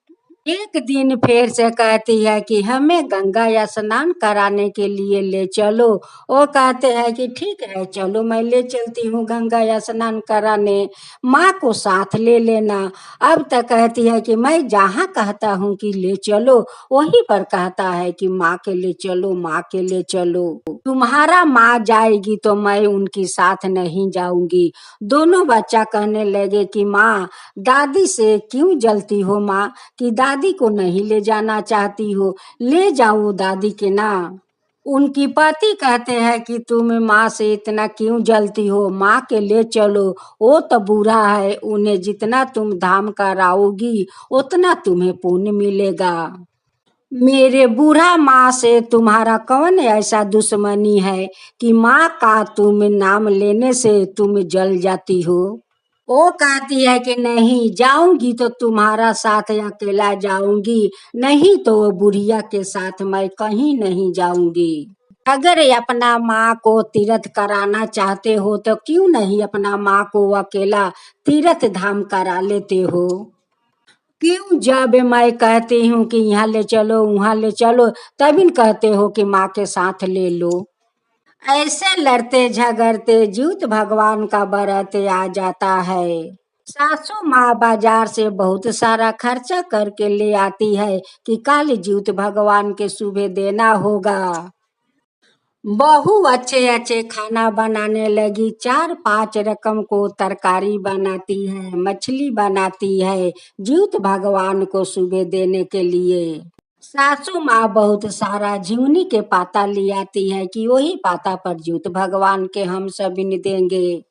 एक दिन फिर से कहती है कि हमें गंगा स्नान कराने के लिए ले चलो। वो कहते हैं कि ठीक है, चलो मैं ले चलती हूँ गंगा स्नान कराने, माँ को साथ ले लेना। अब तक कहती है कि मैं जहाँ कहता हूँ कि ले चलो, वहीं पर कहता है कि माँ के ले चलो, माँ के ले चलो। तुम्हारा माँ जाएगी तो मैं उनकी साथ नहीं जाऊंगी। दोनों बच्चा कहने लगे कि माँ, दादी से क्यों जलती हो माँ, कि दादी को नहीं ले जाना चाहती हो, ले जाओ दादी के ना। उनकी पति कहते हैं कि तुम माँ से इतना क्यों जलती हो, माँ के ले चलो, वो तो बूढ़ा है, उन्हें जितना तुम धाम कराओगी उतना तुम्हें पुण्य मिलेगा। मेरे बूढ़ा माँ से तुम्हारा कौन ऐसा दुश्मनी है कि माँ का तुम नाम लेने से तुम जल जाती हो। वो कहती है कि नहीं, जाऊंगी तो तुम्हारा साथ अकेला जाऊंगी, नहीं तो वो बुढ़िया के साथ मैं कहीं नहीं जाऊंगी। अगर अपना माँ को तीर्थ कराना चाहते हो तो क्यों नहीं अपना माँ को अकेला तीर्थ धाम करा लेते हो। क्यों जब मैं कहती हूँ कि यहाँ ले चलो वहाँ ले चलो, तभी कहते हो कि माँ के साथ ले लो। ऐसे लड़ते झगड़ते ज्योत भगवान का व्रत आ जाता है। सासू माँ बाजार से बहुत सारा खर्चा करके ले आती है कि कल ज्योत भगवान के सुबह देना होगा। बहू अच्छे अच्छे खाना बनाने लगी, 4-5 रकम को तरकारी बनाती है, मछली बनाती है ज्योत भगवान को सुबह देने के लिए। सासू माँ बहुत सारा झिंगुनी के पाता ले आती है कि वही पाता पर ज्योत भगवान के हम सभी देंगे।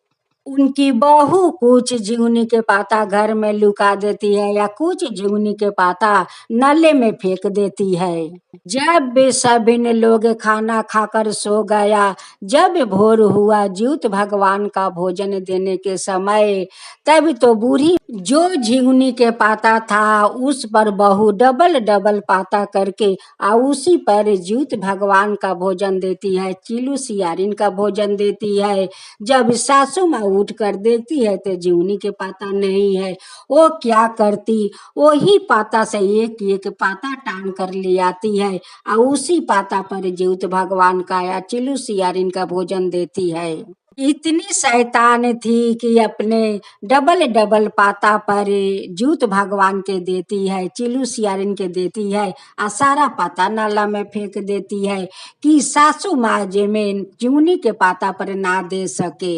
उनकी बहू कुछ झिंगुनी के पाता घर में लुका देती है या कुछ झिंगुनी के पाता नाले में फेंक देती है। जब भी सभी ने लोग खाना खाकर सो गया, जब भोर हुआ ज्योत भगवान का भोजन देने के समय, तब तो बूढ़ी जो झिंगुनी के पाता था उस पर बहू डबल डबल पाता करके उसी पर ज्योत भगवान का भोजन देती है, चिलू सियारिन का भोजन देती है। जब सासू माँ उठ कर देखती है तो झिंगुनी के पाता नहीं है। वो क्या करती, वही पाता से एक एक पाता टान कर ले आती है और उसी पाता पर ज्योत भगवान का या चिलू सियारिन का भोजन देती है। इतनी शैतान थी कि अपने डबल डबल पाता पर ज्योत भगवान के देती है, चिलू सियारिन के देती है और सारा पाता नाला में फेंक देती है कि सासू माँ जे में झिंगुनी के पाता पर ना दे सके।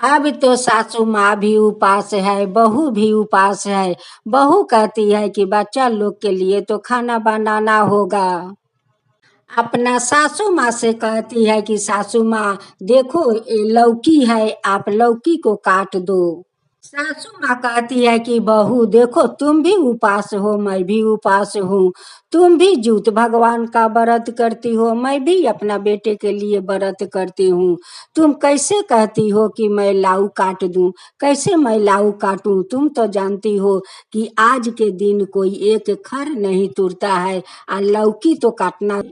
अब तो सासू माँ भी उपास है, बहू भी उपास है। बहू कहती है कि बच्चा लोग के लिए तो खाना बनाना होगा। अपना सासू माँ से कहती है कि सासू माँ देखो ये लौकी है, आप लौकी को काट दो। सासू माँ कहती है कि बहू देखो तुम भी उपास हो, मैं भी उपास हूँ, तुम भी ज्योत भगवान का व्रत करती हो, मैं भी अपना बेटे के लिए व्रत करती हूँ, तुम कैसे कहती हो कि मैं लाऊ काट दूं, कैसे मैं लाऊ काटूं। तुम तो जानती हो कि आज के दिन कोई एक खर नहीं तुरता है और लौकी तो काटना।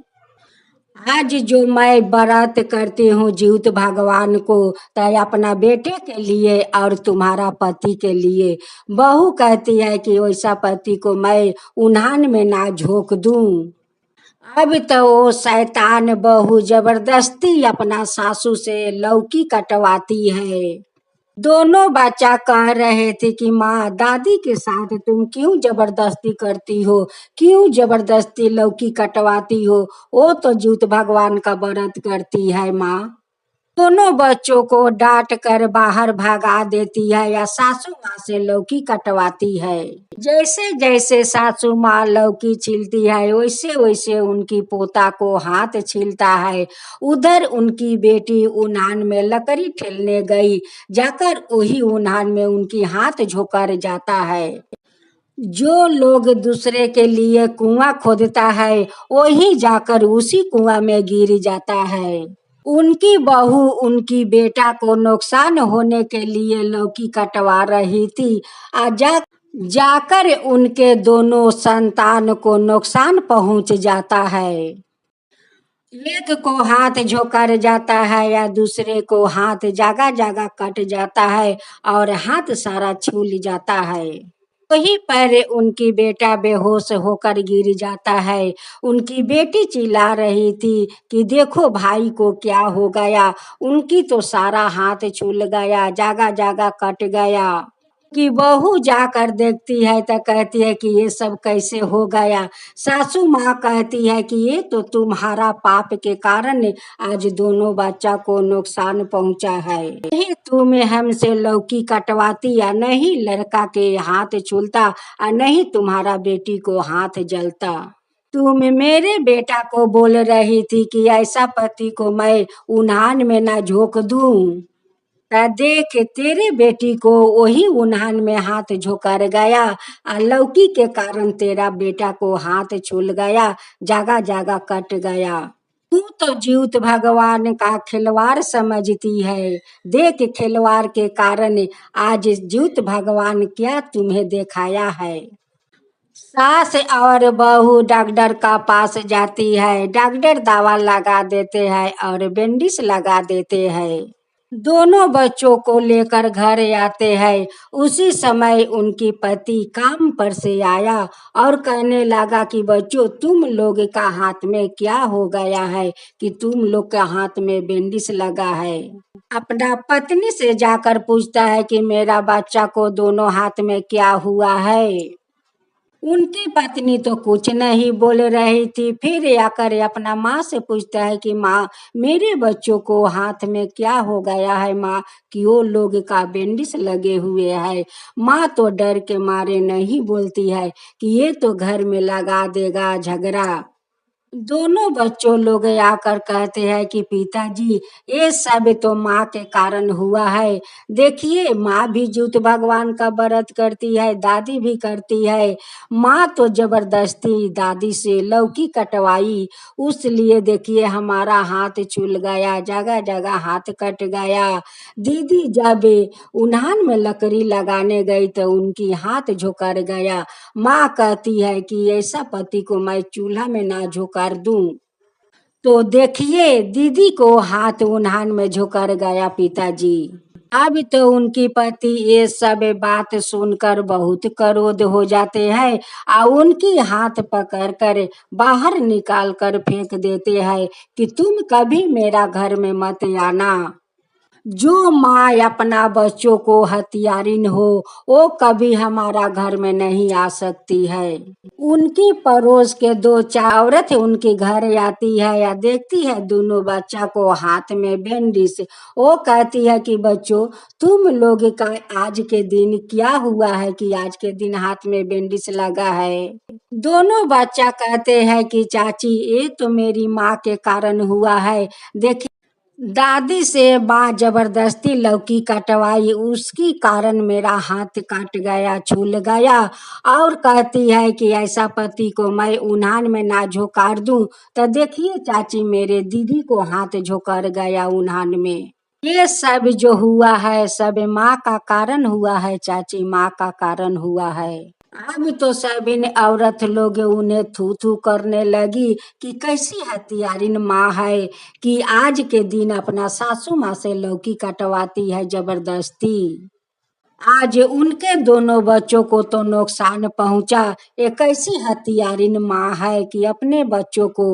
आज जो मैं व्रत करती हूँ ज्योत भगवान को, तो अपना बेटे के लिए और तुम्हारा पति के लिए। बहू कहती है कि वैसा पति को मैं उन्हान में ना झोंक दूं। अब तो वो शैतान बहू जबरदस्ती अपना सासू से लौकी कटवाती है। दोनों बच्चा कह रहे थे कि माँ, दादी के साथ तुम क्यों जबरदस्ती करती हो, क्यों जबरदस्ती लौकी कटवाती हो, वो तो ज्योत भगवान का व्रत करती है माँ। दोनों बच्चों को डांट कर बाहर भगा देती है या सासू माँ से लौकी कटवाती है। जैसे जैसे सासू माँ लौकी छीलती है वैसे वैसे उनकी पोता को हाथ छीलता है। उधर उनकी बेटी उन्हान में लकड़ी ठेलने गई, जाकर वही उन्हान में उनकी हाथ झोंकर जाता है। जो लोग दूसरे के लिए कुआं खोदता है वही जाकर उसी कुआं में गिर जाता है। उनकी बहू उनकी बेटा को नुकसान होने के लिए लौकी कटवा रही थी। जाकर उनके दोनों संतान को नुकसान पहुंच जाता है। एक को हाथ झोकर जाता है या दूसरे को हाथ जागा जागा कट जाता है और हाथ सारा छूल जाता है। वहीं पर उनकी बेटा बेहोश होकर गिर जाता है। उनकी बेटी चिल्ला रही थी कि देखो भाई को क्या हो गया, उनकी तो सारा हाथ छूल गया, जागा जागा कट गया। कि बहू जाकर देखती है तो कहती है कि ये सब कैसे हो गया। सासू माँ कहती है कि ये तो तुम्हारा पाप के कारण आज दोनों बच्चा को नुकसान पहुंचा है। नहीं तुम हमसे लौकी कटवाती या नहीं लड़का के हाथ छूलता और नहीं तुम्हारा बेटी को हाथ जलता। तुम मेरे बेटा को बोल रही थी कि ऐसा पति को मैं उन्हान में ना झोंक दूं। देख तेरे बेटी को वही उन्हान में हाथ झोकर गया और लौकी के कारण तेरा बेटा को हाथ छूल गया, जागा जागा कट गया। तू तो जीवित भगवान का खिलवाड़ समझती है। देख खिलवाड़ के कारण आज जीवित भगवान क्या तुम्हें दिखाया है। सास और बहू डॉक्टर का पास जाती है। डॉक्टर दवा लगा देते हैं और बैंडेज लगा देते हैं। दोनों बच्चों को लेकर घर आते हैं। उसी समय उनकी पति काम पर से आया और कहने लगा कि बच्चों तुम लोग का हाथ में क्या हो गया है कि तुम लोग के हाथ में बैंडेज लगा है। अपना पत्नी से जाकर पूछता है कि मेरा बच्चा को दोनों हाथ में क्या हुआ है। उनकी पत्नी तो कुछ नहीं बोल रही थी। फिर आकर अपना माँ से पूछता है कि माँ मेरे बच्चों को हाथ में क्या हो गया है माँ कि वो लोग का बैंडेज लगे हुए है। माँ तो डर के मारे नहीं बोलती है कि ये तो घर में लगा देगा झगड़ा। दोनों बच्चों लोग आकर कहते हैं कि पिताजी ये सब तो माँ के कारण हुआ है। देखिए माँ भी झूठ भगवान का व्रत करती है, दादी भी करती है। माँ तो जबरदस्ती दादी से लौकी कटवाई, उसलिए देखिए हमारा हाथ छूल गया, जगह जगह हाथ कट गया। दीदी जब उन्हान में लकड़ी लगाने गई तो उनकी हाथ झोकर गया। माँ कहती है कि ऐसा पति को मैं चूल्हा में ना झोकर दूं। तो देखिए दीदी को हाथ उन्हान में झोकर गया पिताजी। अब तो उनकी पति ये सब बात सुनकर बहुत क्रोध हो जाते हैं और उनकी हाथ पकड़ कर बाहर निकाल कर फेंक देते हैं कि तुम कभी मेरा घर में मत आना। जो माँ अपना बच्चों को हथियारिन हो वो कभी हमारा घर में नहीं आ सकती है। उनकी पड़ोस के दो चार औरत उनके घर आती है या देखती है दोनों बच्चा को हाथ में बैंडेज। वो कहती है कि बच्चों तुम लोग का आज के दिन क्या हुआ है कि आज के दिन हाथ में बैंडेज लगा है। दोनों बच्चा कहते हैं कि चाची ये तो मेरी माँ के कारण हुआ है। देखिए दादी से माँ जबरदस्ती लौकी कटवाई, उसकी कारण मेरा हाथ काट गया, छूल गया। और कहती है कि ऐसा पति को मैं उन्हान में ना झोकार दूं। तो देखिए चाची मेरे दीदी को हाथ झोकर गया उन्हान में। ये सब जो हुआ है सब माँ का कारण हुआ है चाची, माँ का कारण हुआ है। अब तो सभी औरत लोग उन्हें थू थू करने लगी कि कैसी हथियारिन माँ है कि आज के दिन अपना सासू माँ से लौकी कटवाती है जबरदस्ती। आज उनके दोनों बच्चों को तो नुकसान पहुंचा। एक ऐसी हथियारिन माँ है कि अपने बच्चों को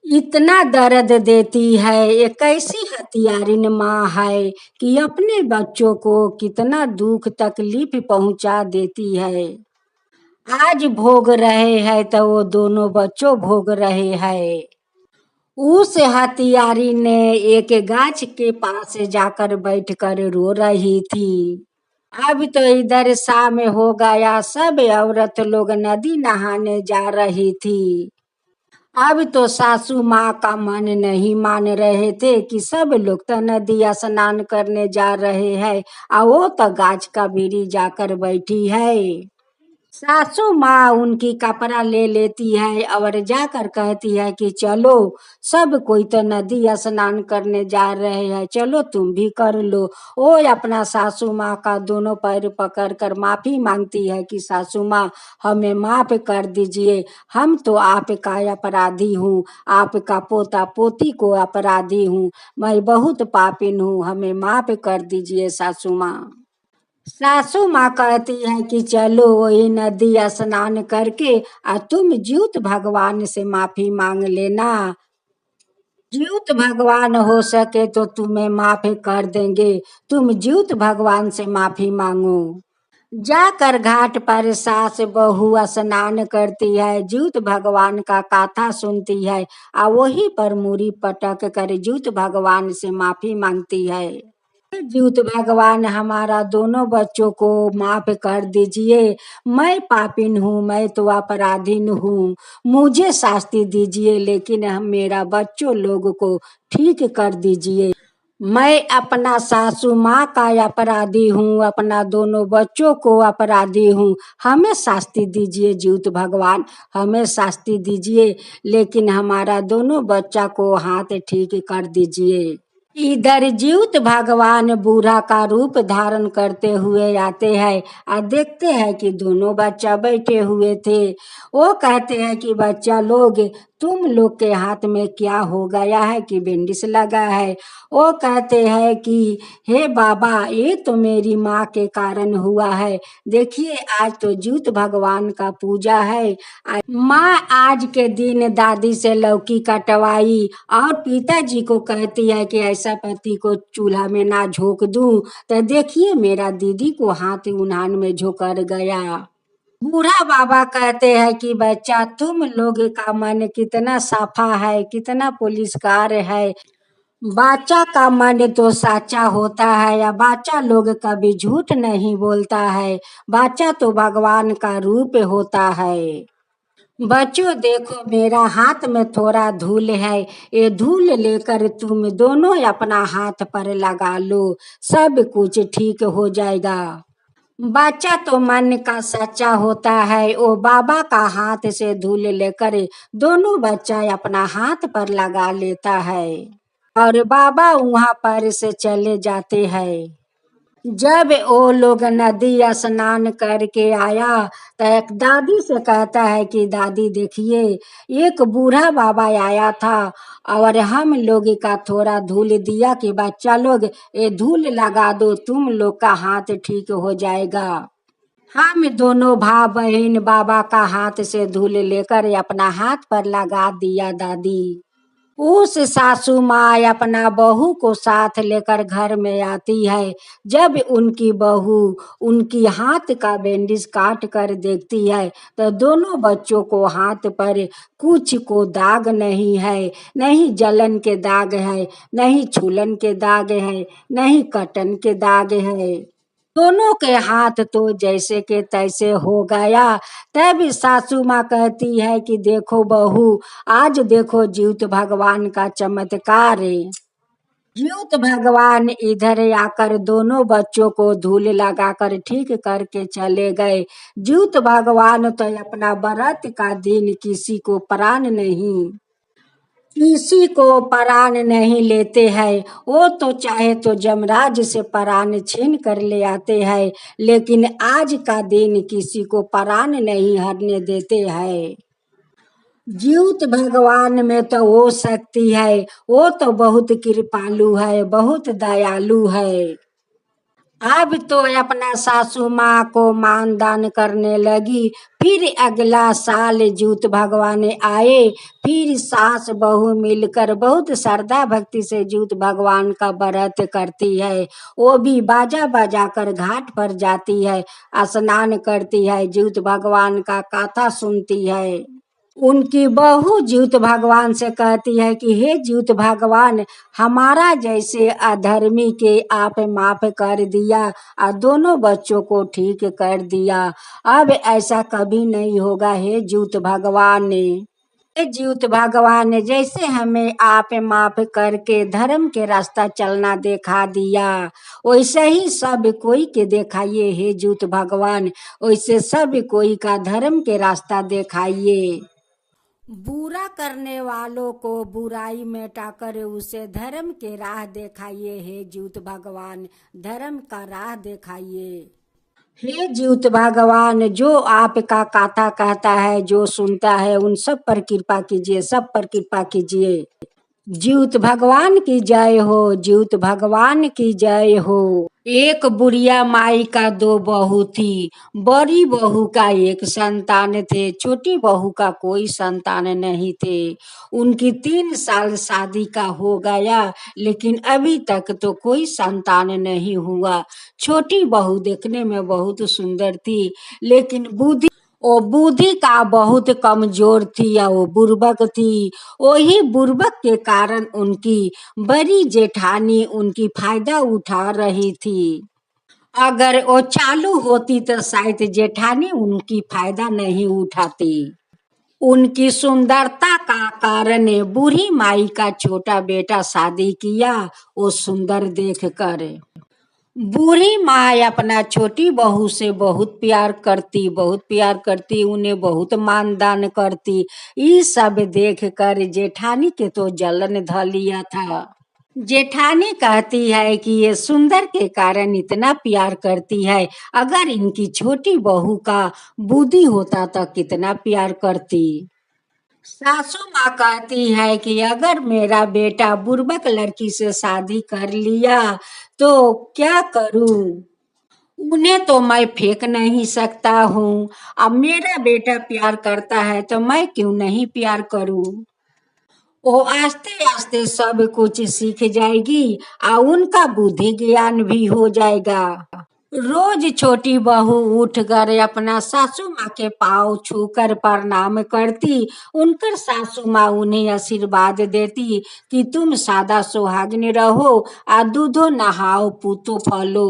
इतना दर्द देती है। एक ऐसी हथियारिन माँ है कि अपने बच्चों को कितना दुख तकलीफ पहुंचा देती है। आज भोग रहे हैं तो वो दोनों बच्चों भोग रहे हैं। उस हथियारी ने एक गाछ के पास जाकर बैठकर रो रही थी। अब तो इधर शाम हो गया, सब औरत लोग नदी नहाने जा रही थी। अब तो सासू माँ का मन नहीं मान रहे थे कि सब लोग तो नदी स्नान करने जा रहे हैं और वो तो गाछ का बीड़ी जाकर बैठी है। सासू माँ उनकी कपड़ा ले लेती है और जाकर कहती है कि चलो, सब कोई तो नदी स्नान करने जा रहे हैं, चलो तुम भी कर लो। वो अपना सासू माँ का दोनों पैर पकड़ कर माफी मांगती है कि सासू माँ हमें माफ कर दीजिए, हम तो आपका अपराधी हूँ, आपका पोता पोती को अपराधी हूँ, मैं बहुत पापिन हूँ, हमें माफ कर दीजिए सासू माँ। सासू माँ कहती है कि चलो वही नदी स्नान करके तुम ज्योत भगवान से माफी मांग लेना, ज्योत भगवान हो सके तो तुम्हें माफ कर देंगे, तुम ज्योत भगवान से माफी मांगो। जाकर घाट पर सास बहू स्नान करती है, ज्योत भगवान का गाथा सुनती है और वही पर मूरी पटक कर ज्योत भगवान से माफी मांगती है। ज्योत भगवान हमारा दोनों बच्चों को माफ कर दीजिए, मैं पापिन हूँ, मैं तो अपराधीन हूँ, मुझे शास्ति दीजिए, लेकिन हम मेरा बच्चों लोग को ठीक कर दीजिए। मैं अपना सासू माँ का अपराधी हूँ, अपना दोनों बच्चों को अपराधी हूँ, हमें शास्ति दीजिए ज्योत भगवान, हमें शास्ति दीजिए, लेकिन हमारा दोनों बच्चा को हाथ ठीक कर दीजिए। इधर ज्योत भगवान बूढ़ा का रूप धारण करते हुए आते हैं और देखते हैं कि दोनों बच्चा बैठे हुए थे। वो कहते हैं कि बच्चा लोग, तुम लोग के हाथ में क्या हो गया है कि बेंडिस लगा है। वो कहते हैं कि हे बाबा, ये तो मेरी माँ के कारण हुआ है, देखिए आज तो ज्योत भगवान का पूजा है। माँ आज के दिन दादी से लौकी कटवाई और पिताजी को कहती है कि ऐसा पति को चूल्हा में ना झोंक दूं, तो देखिए मेरा दीदी को हाथ उन्हान में झोंकर गया। बूढ़ा बाबा कहते हैं कि बच्चा, तुम लोग का मन कितना साफा है, कितना पुलिसकार है, बच्चा का मन तो सच्चा होता है, या बच्चा लोग कभी झूठ नहीं बोलता है, बच्चा तो भगवान का रूप होता है। बच्चों देखो, मेरा हाथ में थोड़ा धूल है, ये धूल लेकर तुम दोनों अपना हाथ पर लगा लो, सब कुछ ठीक हो जाएगा। बच्चा तो मन का सच्चा होता है, वो बाबा का हाथ से धूल लेकर दोनों बच्चा अपना हाथ पर लगा लेता है और बाबा वहां पर से चले जाते हैं। जब वो लोग नदी स्नान करके आया तो एक दादी से कहता है कि दादी देखिए, एक बूढ़ा बाबा आया था और हम लोग का थोड़ा धूल दिया कि बच्चा लोग ये धूल लगा दो, तुम लोग का हाथ ठीक हो जाएगा। हम दोनों भाई बहन बाबा का हाथ से धूल लेकर अपना हाथ पर लगा दिया दादी। उस सासू माँ अपना बहू को साथ लेकर घर में आती है। जब उनकी बहू उनकी हाथ का बैंडेज काट कर देखती है तो दोनों बच्चों को हाथ पर कुछ को दाग नहीं है, नहीं जलन के दाग है, नहीं छूलन के दाग है, नहीं कटन के दाग है, दोनों के हाथ तो जैसे के तैसे हो गया। तब सासू माँ कहती है कि देखो बहू, आज देखो ज्योत भगवान का चमत्कार है। ज्योत भगवान इधर आकर दोनों बच्चों को धूल लगाकर ठीक करके चले गए। ज्योत भगवान तो अपना व्रत का दिन किसी को प्राण नहीं लेते हैं, वो तो चाहे तो जमराज से प्राण छीन कर ले आते हैं, लेकिन आज का दिन किसी को प्राण नहीं हरने देते हैं। ज्योत भगवान में तो वो शक्ति है, वो तो बहुत कृपालु है, बहुत दयालु है। अब तो अपना सासू माँ को मान दान करने लगी। फिर अगला साल ज्योत भगवान आए, फिर सास बहू मिलकर बहुत श्रद्धा भक्ति से ज्योत भगवान का व्रत करती है। वो भी बाजा बजा कर घाट पर जाती है, स्नान करती है, ज्योत भगवान का गाथा सुनती है। उनकी बहू ज्योत भगवान से कहती है कि हे ज्योत भगवान, हमारा जैसे अधर्मी के आप माफ कर दिया और दोनों बच्चों को ठीक कर दिया, अब ऐसा कभी नहीं होगा हे ज्योत भगवान ने। हे जीउत भगवान, जैसे हमें आप माफ करके धर्म के रास्ता चलना देखा दिया, वैसे ही सब कोई के दिखाइए। हे जीउत भगवान, वैसे सब कोई का धर्म के रास्ता दिखाइए। बुरा करने वालों को बुराई मिटा कर उसे धर्म के राह दिखाइए। हे जीउत भगवान, धर्म का राह दिखाइए। हे जीउत भगवान, जो आपका कथा कहता है, जो सुनता है, उन सब पर कृपा कीजिए, सब पर कृपा कीजिए। जीउत भगवान की जय हो, जीउत भगवान की जय हो। एक बुढ़िया माई का दो बहू थी। बड़ी बहू का एक संतान थे, छोटी बहू का कोई संतान नहीं थे। उनकी 3 साल शादी का हो गया, लेकिन अभी तक तो कोई संतान नहीं हुआ। छोटी बहू देखने में बहुत सुंदर थी, लेकिन बुद्धि का बहुत कमजोर थी या वो बुर्बक थी। वही बुर्बक के कारण उनकी बड़ी जेठानी उनकी फायदा उठा रही थी। अगर वो चालू होती तो शायद जेठानी उनकी फायदा नहीं उठाती। उनकी सुंदरता का कारण बूढ़ी माई का छोटा बेटा शादी किया, वो सुंदर देखकर। बूढ़ी माँ अपना छोटी बहू से बहुत प्यार करती, बहुत प्यार करती, उन्हें बहुत मानदान करती। ये सब देख कर जेठानी के तो जलन ध लिया था। जेठानी कहती है कि ये सुंदर के कारण इतना प्यार करती है, अगर इनकी छोटी बहू का बुद्धि होता तो कितना प्यार करती। सासू माँ कहती है कि अगर मेरा बेटा बुर्बक लड़की से शादी कर लिया तो क्या करूं? उन्हें तो मैं फेंक नहीं सकता हूँ। अब मेरा बेटा प्यार करता है तो मैं क्यों नहीं प्यार करूं? वो आस्ते आस्ते सब कुछ सीख जाएगी और उनका बुद्धि ज्ञान भी हो जाएगा। रोज छोटी बहू उठकर अपना सासू माँ के पाँव छूकर प्रणाम करती। उनकर सासू माँ उन्हें आशीर्वाद देती कि तुम सादा सुहागिन रहो और दूधो नहाओ पूतो फलो।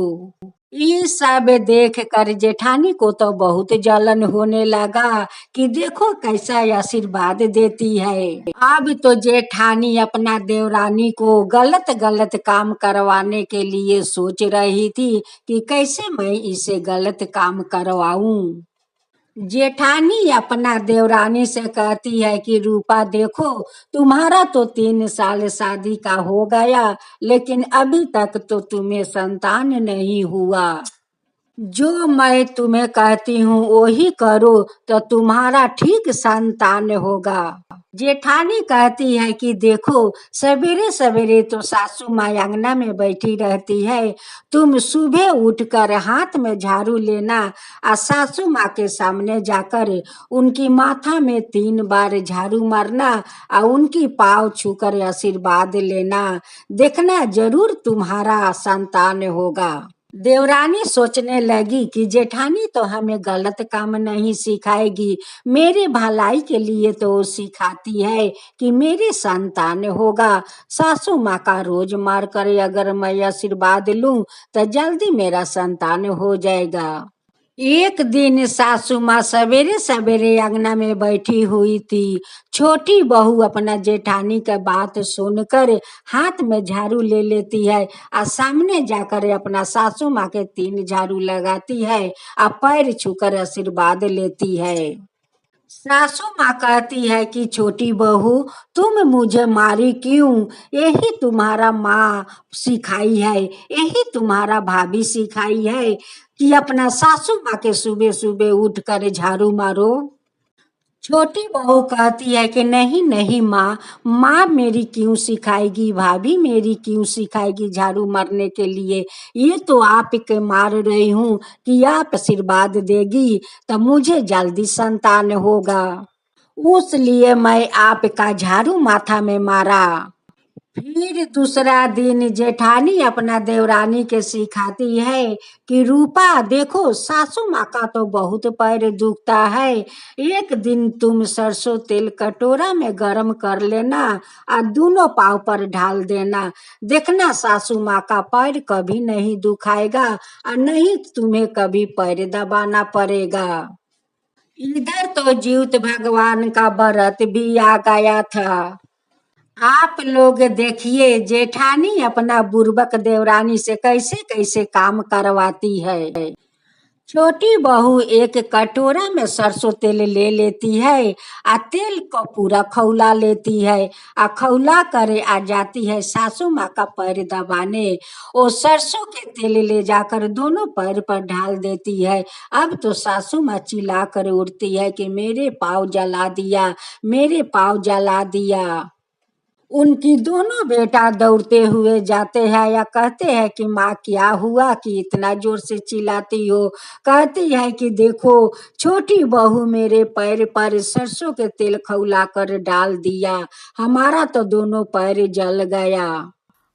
ये सब देख कर जेठानी को तो बहुत जलन होने लगा कि देखो कैसा आशीर्वाद देती है। अब तो जेठानी अपना देवरानी को गलत गलत काम करवाने के लिए सोच रही थी कि कैसे मैं इसे गलत काम करवाऊं। जेठानी अपना देवरानी से कहती है कि रूपा देखो, तुम्हारा तो 3 साल शादी का हो गया, लेकिन अभी तक तो तुम्हें संतान नहीं हुआ। जो मैं तुम्हें कहती हूँ वही करो तो तुम्हारा ठीक संतान होगा। जेठानी कहती है कि देखो, सवेरे सवेरे तो सासू माँ अंगना में बैठी रहती है, तुम सुबह उठकर हाथ में झाड़ू लेना और सासू माँ के सामने जाकर उनकी माथा में 3 बार झाड़ू मारना और उनकी पाँव छूकर आशीर्वाद लेना, देखना जरूर तुम्हारा संतान होगा। देवरानी सोचने लगी कि जेठानी तो हमें गलत काम नहीं सिखाएगी, मेरे भलाई के लिए तो सिखाती है कि मेरे संतान होगा। सासू माँ का रोज मार कर अगर मैं आशीर्वाद लूं तो जल्दी मेरा संतान हो जाएगा। एक दिन सासू माँ सवेरे सवेरे अंगना में बैठी हुई थी। छोटी बहू अपना जेठानी का बात सुनकर हाथ में झाड़ू ले लेती है और सामने जाकर अपना सासू माँ के 3 झाड़ू लगाती है और पैर छूकर आशीर्वाद लेती है। सासू माँ कहती है कि छोटी बहू, तुम मुझे मारी क्यों? यही तुम्हारा माँ सिखाई है, यही तुम्हारा भाभी सिखाई है कि अपना सासू माँ के सुबह सुबह उठकर झाड़ू मारो। छोटी बहू कहती है कि नहीं नहीं माँ, माँ मेरी क्यों सिखाएगी, भाभी मेरी क्यों सिखाएगी झाड़ू मारने के लिए? ये तो आप के मार रही हूँ कि आप आशीर्वाद देगी तो मुझे जल्दी संतान होगा, उस लिए मैं आपका झाड़ू माथा में मारा। फिर दूसरा दिन जेठानी अपना देवरानी के सिखाती है कि रूपा देखो, सासू माँ का तो बहुत पैर दुखता है, एक दिन तुम सरसों तेल कटोरा में गरम कर लेना और दोनों पाँव पर ढाल देना, देखना सासू माँ का पैर कभी नहीं दुखाएगा और नहीं तुम्हें कभी पैर दबाना पड़ेगा। इधर तो जीवित भगवान का व्रत भी आ गया था। आप लोग देखिए जेठानी अपना बुर्बक देवरानी से कैसे कैसे काम करवाती है। छोटी बहू एक कटोरा में सरसों तेल ले लेती है, आ तेल को पूरा खौला लेती है, आ खौला करे आ जाती है सासू माँ का पैर दबाने। वो सरसों के तेल ले जाकर दोनों पैर पर ढाल देती है। अब तो सासू माँ चिल्ला कर उठती है कि मेरे पाँव जला दिया, मेरे पाँव जला दिया। उनकी दोनों बेटा दौड़ते हुए जाते हैं या कहते हैं कि माँ क्या हुआ कि इतना जोर से चिल्लाती हो। कहती है कि देखो छोटी बहू मेरे पैर पर सरसों के तेल खौला कर डाल दिया, हमारा तो दोनों पैर जल गया।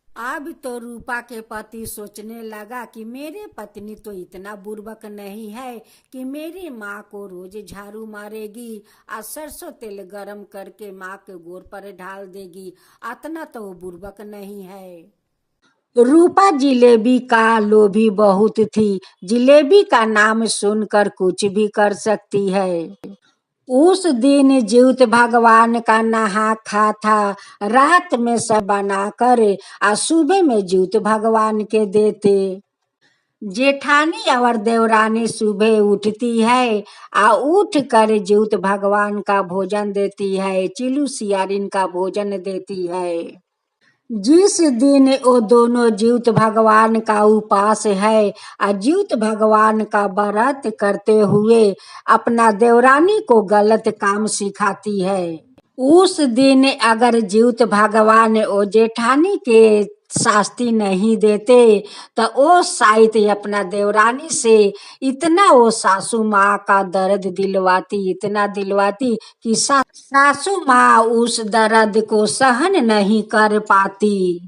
अब तो रूपा के पति सोचने लगा कि मेरे पत्नी तो इतना बुर्बक नहीं है कि मेरी माँ को रोज झाड़ू मारेगी और सरसों तेल गरम करके माँ के गोर पर ढाल देगी, इतना तो वो बुर्बक नहीं है। रूपा जिलेबी का लोभी बहुत थी, जिलेबी का नाम सुनकर कुछ भी कर सकती है। उस दिन जीवित भगवान का नहा खा था, रात में सब बना कर आ सुबह में जीवित भगवान के देते। जेठानी और देवरानी सुबह उठती है, आ उठ कर जीवित भगवान का भोजन देती है, चिलू सियारिन का भोजन देती है। जिस दिन वो दोनों जीवित भगवान का उपास है और जीवित भगवान का व्रत करते हुए अपना देवरानी को गलत काम सिखाती है। उस दिन अगर जीवित भगवान वो जेठानी के शास्ति नहीं देते तो वो शायद अपना देवरानी से इतना वो सासू माँ का दर्द दिलवाती, इतना दिलवाती कि सासू माँ उस दर्द को सहन नहीं कर पाती।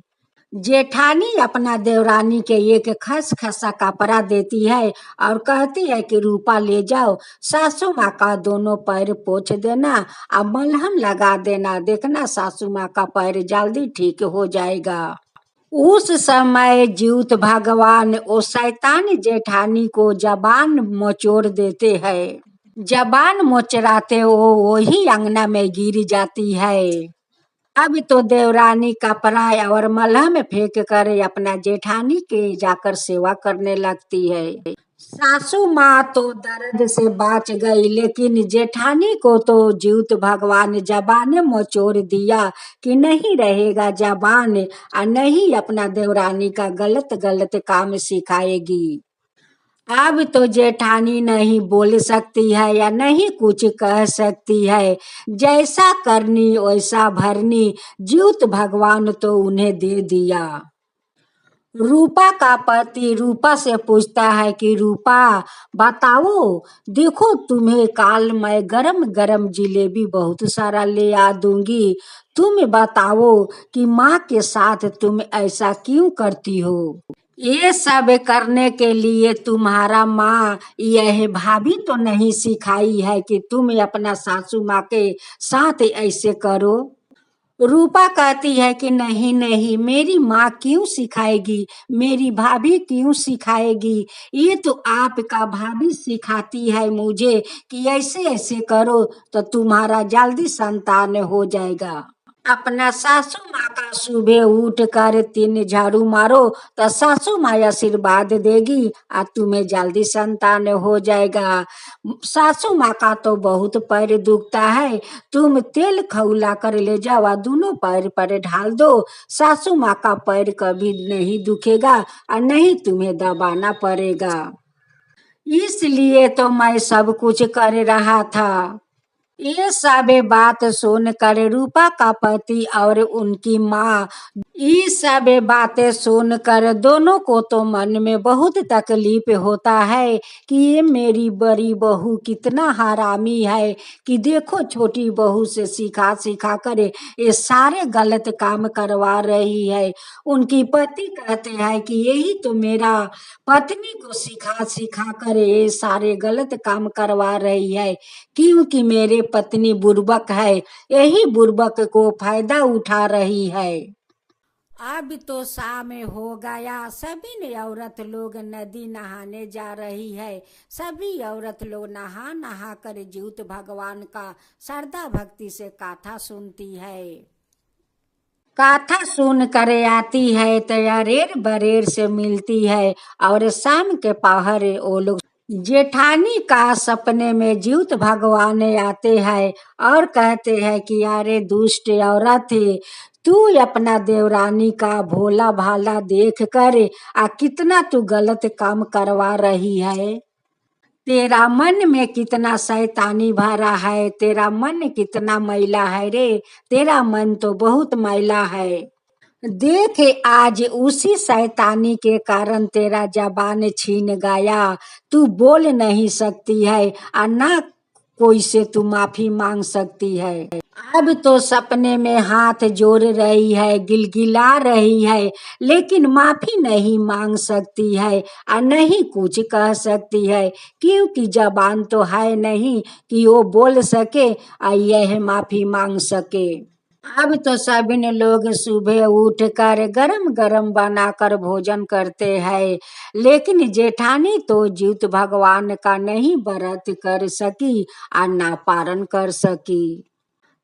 जेठानी अपना देवरानी के एक खसखसा कपड़ा देती है और कहती है कि रूपा ले जाओ, सासू माँ का दोनों पैर पोंछ देना और मलहम लगा देना, देखना सासू माँ का पैर जल्दी ठीक हो जाएगा। उस समय जीवित भगवान ओ शैतान जेठानी को जबान मोचोड़ देते हैं। जबान मोचराते वो वही अंगना में गिर जाती है। अब तो देवरानी कपड़ा और मलहम फेंक कर अपना जेठानी के जाकर सेवा करने लगती है। सासू माँ तो दर्द से बच गई, लेकिन जेठानी को तो जीवित भगवान जबान मोचोड़ दिया कि नहीं रहेगा जबान और नहीं अपना देवरानी का गलत गलत काम सिखाएगी। अब तो जेठानी नहीं बोल सकती है या नहीं कुछ कह सकती है, जैसा करनी वैसा भरनी, जीवित भगवान तो उन्हें दे दिया। रूपा का पति रूपा से पूछता है कि रूपा बताओ, देखो तुम्हें काल मैं गरम गरम जिलेबी बहुत सारा ले आ दूंगी, तुम बताओ कि माँ के साथ तुम ऐसा क्यों करती हो। ये सब करने के लिए तुम्हारा माँ यह भाभी तो नहीं सिखाई है कि तुम अपना सासू माँ के साथ ऐसे करो। रूपा कहती है कि नहीं नहीं, मेरी माँ क्यों सिखाएगी, मेरी भाभी क्यों सिखाएगी, ये तो आपका भाभी सिखाती है मुझे कि ऐसे ऐसे करो तो तुम्हारा जल्दी संतान हो जाएगा। अपना सासू माँ का सुबह उठ कर 3 झाड़ू मारो तो सासू माँ आशीर्वाद देगी और तुम्हें जल्दी संतान हो जाएगा। सासू माँ का तो बहुत पैर दुखता है, तुम तेल खौला कर ले जाओ, दोनों पैर पर ढाल दो, सासू माँ का पैर कभी नहीं दुखेगा और नहीं तुम्हें दबाना पड़ेगा। इसलिए तो मैं सब कुछ कर रहा था। ये सब बात सुनकर रूपा का पति और उनकी माँ, ये सब बातें सुनकर दोनों को तो मन में बहुत तकलीफ होता है कि ये मेरी बड़ी बहू कितना हरामी है कि देखो छोटी बहू से सिखा सिखा कर ये सारे गलत काम करवा रही है। उनकी पति कहते हैं कि यही तो मेरा पत्नी को सिखा सिखा कर ये सारे गलत काम करवा रही है, क्योंकि मेरे पत्नी बुर्बक है, यही बुर्बक को फायदा उठा रही है। अब तो शाम हो गया, सभी ने औरत लोग नदी नहाने जा रही है। सभी औरत लोग नहा नहा कर ज्योत भगवान का श्रद्धा भक्ति से गाथा सुनती है। गाथा सुन कर आती है तो अरेर बरेर से मिलती है और शाम के पहर वो लोग जेठानी का सपने में ज्योत भगवान आते हैं और कहते हैं कि अरे दुष्ट औरत है, तू अपना देवरानी का भोला भाला देख कर कितना तू गलत काम करवा रही है। तेरा मन में कितना शैतानी भरा है, तेरा मन कितना मैला है रे, तेरा मन तो बहुत मैला है। देख आज उसी शैतानी के कारण तेरा जबान छीन गया, तू बोल नहीं सकती है और ना कोई से तू माफी मांग सकती है। अब तो सपने में हाथ जोड़ रही है, गिलगिला रही है, लेकिन माफी नहीं मांग सकती है और नहीं कुछ कह सकती है, क्योंकि जबान तो है नहीं कि वो बोल सके और यह माफी मांग सके। अब तो सभी लोग सुबह उठकर गरम गरम बनाकर भोजन करते हैं, लेकिन जेठानी तो ज्योत भगवान का नहीं व्रत कर सकी और ना पारण कर सकी।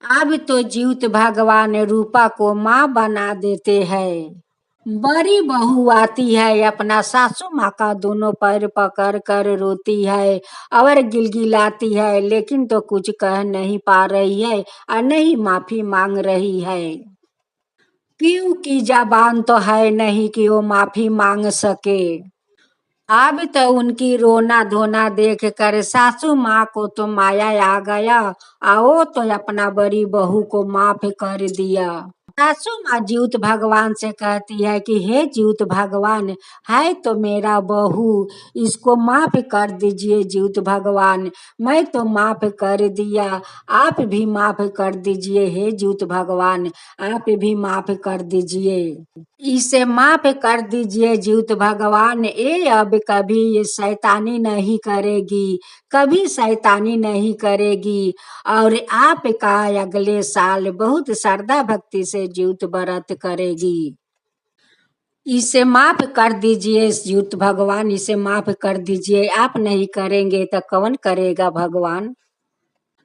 अब तो ज्योत भगवान रूपा को माँ बना देते हैं। बड़ी बहू आती है, अपना सासू माँ का दोनों पैर पकड़ कर रोती है और गिलगिलाती है, लेकिन तो कुछ कह नहीं पा रही है और नहीं माफी मांग रही है, क्योंकि जबान तो है नहीं कि वो माफी मांग सके। अब तो उनकी रोना धोना देख कर सासू माँ को तो माया आ गया, आओ तो अपना बड़ी बहू को माफ कर दिया। सासू माँ ज्योत भगवान से कहती है कि हे ज्योत भगवान, है तो मेरा बहू, इसको माफ कर दीजिए ज्योत भगवान, मैं तो माफ कर दिया, आप भी माफ कर दीजिए हे ज्योत भगवान, आप भी माफ कर दीजिए, इसे माफ कर दीजिए ज्योत भगवान, ये अब कभी ये शैतानी नहीं करेगी, कभी शैतानी नहीं करेगी और आपका अगले साल बहुत श्रद्धा भक्ति से ज्योत व्रत करेगी। इसे माफ कर दीजिए ज्योत भगवान, इसे माफ कर दीजिए, आप नहीं करेंगे तो कौन करेगा भगवान।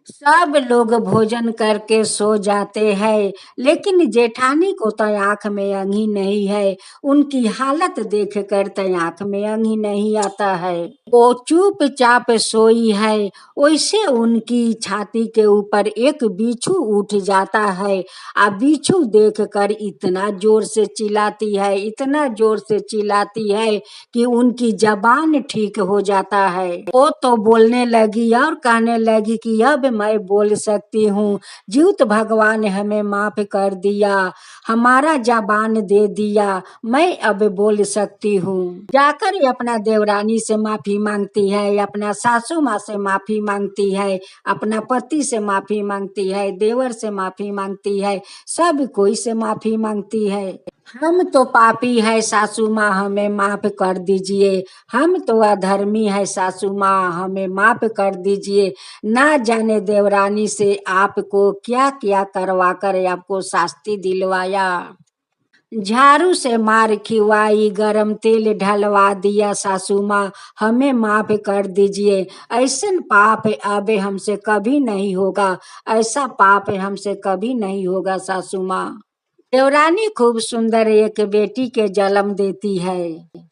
सब लोग भोजन करके सो जाते हैं, लेकिन जेठानी को तो आंख में अंगी नहीं है, उनकी हालत देख कर तो आंख में अंगी नहीं आता है। वो चुपचाप सोई है, वैसे उनकी छाती के ऊपर एक बिच्छू उठ जाता है और बिच्छू देख कर इतना जोर से चिल्लाती है, इतना जोर से चिल्लाती है कि उनकी जबान ठीक हो जाता है। वो तो बोलने लगी और कहने लगी कि अब मैं बोल सकती हूँ, ज्योत भगवान हमें माफ कर दिया, हमारा जबान दे दिया, मैं अब बोल सकती हूँ। जाकर अपना देवरानी से माफी मांगती है, अपना सासू माँ से माफी मांगती है, अपना पति से माफी मांगती है, देवर से माफी मांगती है, सब कोई से माफी मांगती है। हम तो पापी है सासू माँ, हमें माफ कर दीजिए, हम तो अधर्मी है सासू माँ, हमें माफ कर दीजिए, ना जाने देवरानी से आपको क्या क्या करवा कर आपको शास्ति दिलवाया, झाड़ू से मार खिवाई, गरम तेल ढलवा दिया सासू माँ, हमें माफ कर दीजिए, ऐसा पाप अब हमसे कभी नहीं होगा, ऐसा पाप हमसे कभी नहीं होगा सासू माँ। देवरानी खूब सुंदर एक बेटी के जन्म देती है।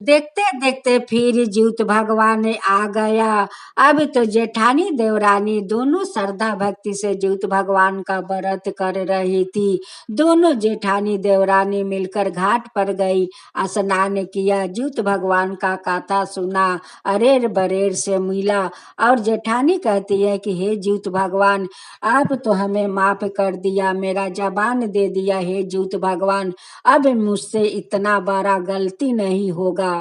देखते देखते फिर ज्योत भगवान आ गया। अब तो जेठानी देवरानी दोनों श्रद्धा भक्ति से ज्योत भगवान का व्रत कर रही थी। दोनों जेठानी देवरानी मिलकर घाट पर गई, स्नान किया, ज्योत भगवान का कथा सुना, अरेर बरेर से मिला और जेठानी कहती है कि हे ज्योत भगवान, आप तो हमें माफ कर दिया, मेरा जबान दे दिया हे ज्योत भगवान, अब मुझसे इतना बड़ा गलती नहीं होगा।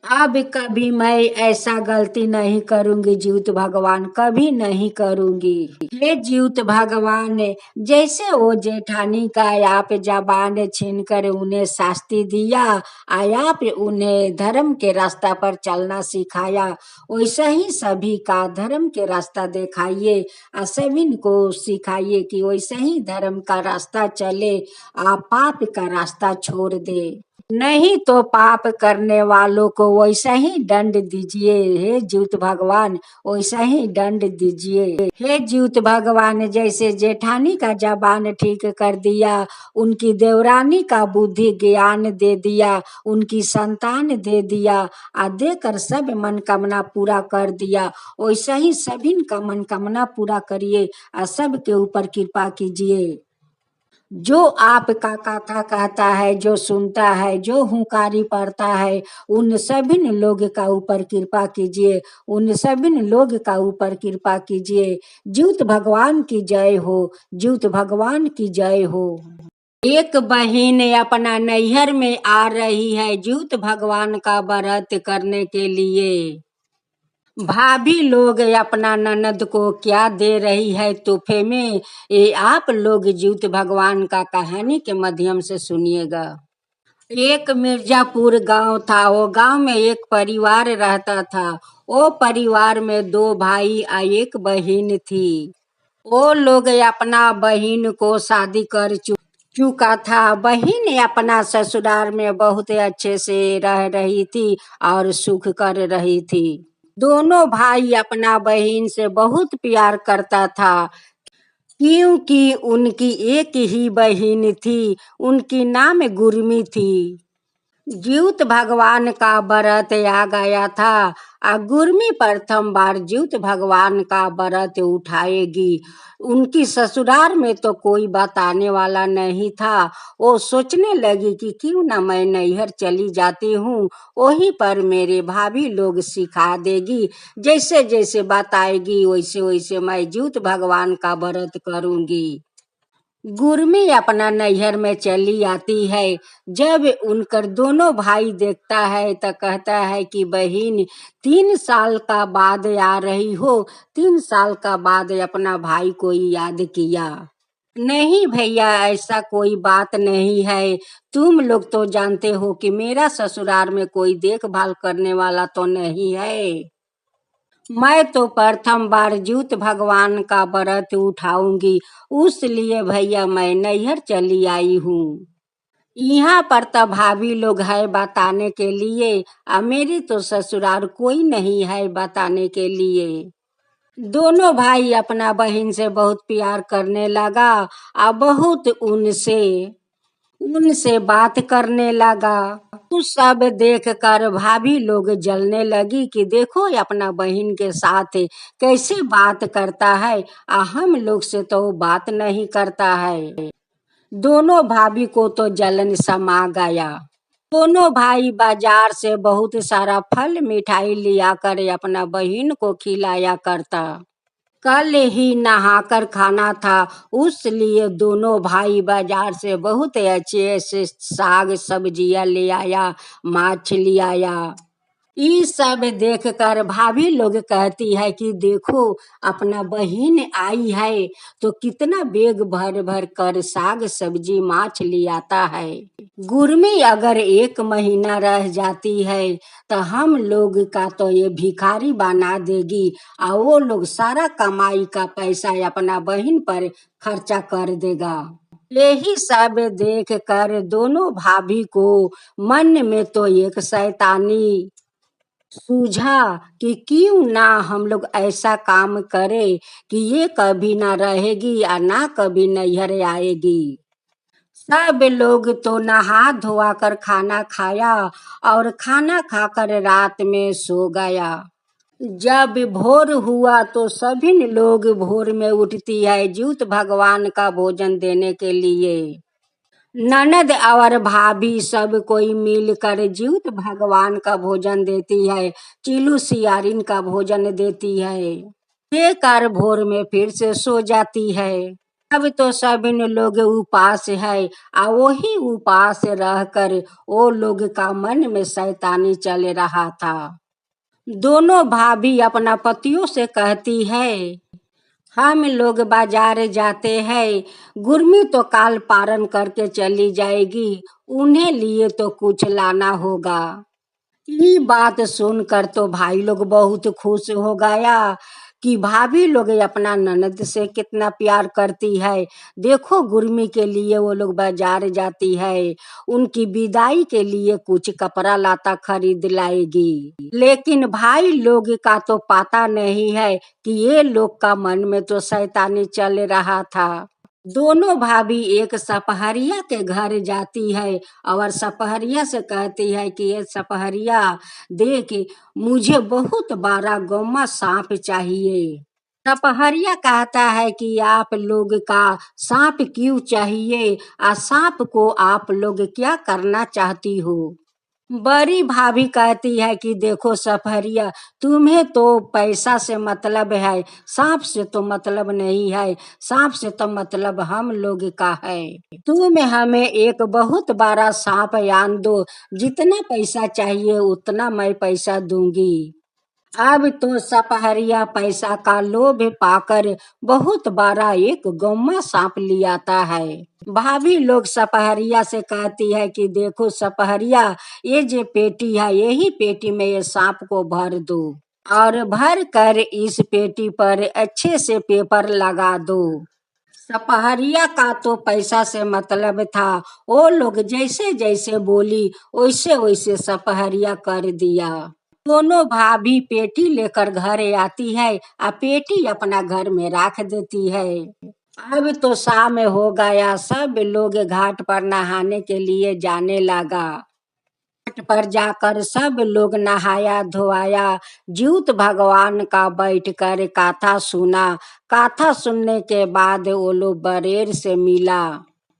अब कभी मैं ऐसा गलती नहीं करूंगी जीउत भगवान, कभी नहीं करूंगी। हे जीउत भगवान, जैसे वो जेठानी का आप जबान छीन कर उन्हें शास्ति दिया, आप उन्हें धर्म के रास्ता पर चलना सिखाया, वैसा ही सभी का धर्म के रास्ता दिखाइए और सभी को सिखाइए कि वैसे ही धर्म का रास्ता चले, आप पाप का रास्ता छोड़ दे। नहीं तो पाप करने वालों को वैसा ही दंड दीजिए। हे ज्यूत भगवान, वैसा ही दंड दीजिए। हे ज्यूत भगवान, जैसे जेठानी का जबान ठीक कर दिया, उनकी देवरानी का बुद्धि ज्ञान दे दिया, उनकी संतान दे दिया, देकर सब मनकामना पूरा कर दिया, वैसा ही सभी का मनकामना पूरा करिए और सबके ऊपर कृपा कीजिए। जो आपका कथा कहता है, जो सुनता है, जो हुंकारी पड़ता है, उन सभी लोग का ऊपर कृपा कीजिए, उन सभी लोग का ऊपर कृपा कीजिए। ज्यूत भगवान की जय हो, ज्यूत भगवान की जय हो। एक बहन अपना नैहर में आ रही है ज्यूत भगवान का व्रत करने के लिए। भाभी लोग अपना ननद को क्या दे रही है तोहफे में, ये आप लोग ज्यूत भगवान का कहानी के माध्यम से सुनिएगा। एक मिर्जापुर गांव था। वो गांव में एक परिवार रहता था। वो परिवार में 2 भाई और 1 बहन थी। वो लोग अपना बहन को शादी कर चुका था। बहन अपना ससुराल में बहुत अच्छे से रह रही थी और सुख कर रही थी। दोनों भाई अपना बहन से बहुत प्यार करता था, क्योंकि उनकी एक ही बहन थी, उनकी नाम गुरमी थी। ज्यूत भगवान का व्रत आ गया था। गुरमी प्रथम बार ज्यूत भगवान का व्रत उठाएगी। उनकी ससुराल में तो कोई बताने वाला नहीं था। वो सोचने लगी कि क्यों ना मैं नैहर चली जाती हूँ, वहीं पर मेरे भाभी लोग सिखा देगी, जैसे जैसे बताएगी वैसे वैसे मैं ज्यूत भगवान का व्रत करूंगी। गुरमी अपना नैहर में चली आती है। जब उनकर दोनों भाई देखता है तो कहता है कि बहन 3 साल का बाद आ रही हो, 3 साल का बाद अपना भाई को याद किया। नहीं भैया, ऐसा कोई बात नहीं है। तुम लोग तो जानते हो कि मेरा ससुराल में कोई देखभाल करने वाला तो नहीं है। मैं तो प्रथम बार ज्यूत भगवान का व्रत उठाऊंगी, उसलिए भैया मैं नैहर चली आई हूँ। यहाँ पर तो भाभी लोग है बताने के लिए, मेरी तो ससुराल कोई नहीं है बताने के लिए। दोनों भाई अपना बहन से बहुत प्यार करने लगा और बहुत उनसे बात करने लगा। उस सब देख कर भाभी लोग जलने लगी कि देखो अपना बहन के साथ कैसे बात करता है, हम लोग से तो बात नहीं करता है। दोनों भाभी को तो जलन समा गया। दोनों भाई बाजार से बहुत सारा फल मिठाई लिया कर अपना बहन को खिलाया करता। कल ही नहाकर खाना था, उसलिए दोनों भाई बाजार से बहुत अच्छे से साग सब्जियां ले आया, माछ ले आया। ये सब देखकर भाभी लोग कहती है कि देखो अपना बहन आई है तो कितना बेग भर भर कर साग सब्जी माछ ले आता है। गुरमी अगर 1 महीना रह जाती है तो हम लोग का तो ये भिखारी बना देगी और वो लोग सारा कमाई का पैसा अपना बहन पर खर्चा कर देगा। यही सब देख कर दोनों भाभी को मन में तो एक शैतानी सूझा कि क्यों ना हम लोग ऐसा काम करें कि ये कभी ना रहेगी और ना कभी नैहर आएगी। सब लोग तो नहा धोआ कर खाना खाया और खाना खाकर रात में सो गया। जब भोर हुआ तो सभी लोग भोर में उठती है ज्यूत भगवान का भोजन देने के लिए। ननद और भाभी सब कोई मिलकर ज्यूत भगवान का भोजन देती है, चिलू सियारिन का भोजन देती है, देकर भोर में फिर से सो जाती है। अब तो सभी लोग उपास है, आ वही उपास रहकर वो लोग का मन में शैतानी चल रहा था। दोनों भाभी अपना पतियों से कहती है, हम लोग बाजार जाते हैं, गुरमी तो काल पारण करके चली जाएगी, उन्हें लिए तो कुछ लाना होगा। ये बात सुनकर तो भाई लोग बहुत खुश हो गया कि भाभी लोग अपना ननद से कितना प्यार करती है। देखो गुरमी के लिए वो लोग बाजार जाती है, उनकी विदाई के लिए कुछ कपड़ा लाता खरीद लाएगी। लेकिन भाई लोग का तो पता नहीं है कि ये लोग का मन में तो शैतानी चल रहा था। दोनों भाभी एक सपहरिया के घर जाती है और सपहरिया से कहती है कि ये सपहरिया देख, मुझे बहुत बड़ा गौमा सांप चाहिए। सपहरिया कहता है कि आप लोग का सांप क्यों चाहिए, आ सांप को आप लोग क्या करना चाहती हो। बड़ी भाभी कहती है कि देखो सफरिया, तुम्हें तो पैसा से मतलब है, सांप से तो मतलब नहीं है। सांप से तो मतलब हम लोग का है। तुम हमें एक बहुत बड़ा सांप आन दो, जितना पैसा चाहिए उतना मैं पैसा दूंगी। अब तो सपहरिया पैसा का लोभ पाकर बहुत बड़ा एक गौमा सांप लियाता है। भाभी लोग सपहरिया से कहती है कि देखो सपहरिया, ये जो पेटी है, यही पेटी में ये सांप को भर दो और भर कर इस पेटी पर अच्छे से पेपर लगा दो। सपहरिया का तो पैसा से मतलब था, वो लोग जैसे जैसे बोली वैसे वैसे सपहरिया कर दिया। दोनों भाभी पेटी लेकर घर आती है और पेटी अपना घर में रख देती है। अब तो शाम हो गया, सब लोग घाट पर नहाने के लिए जाने लगा। घाट पर जाकर सब लोग नहाया धोआया, ज्यूत भगवान का बैठ कर कथा सुना। कथा सुनने के बाद वो लोग बरेर से मिला।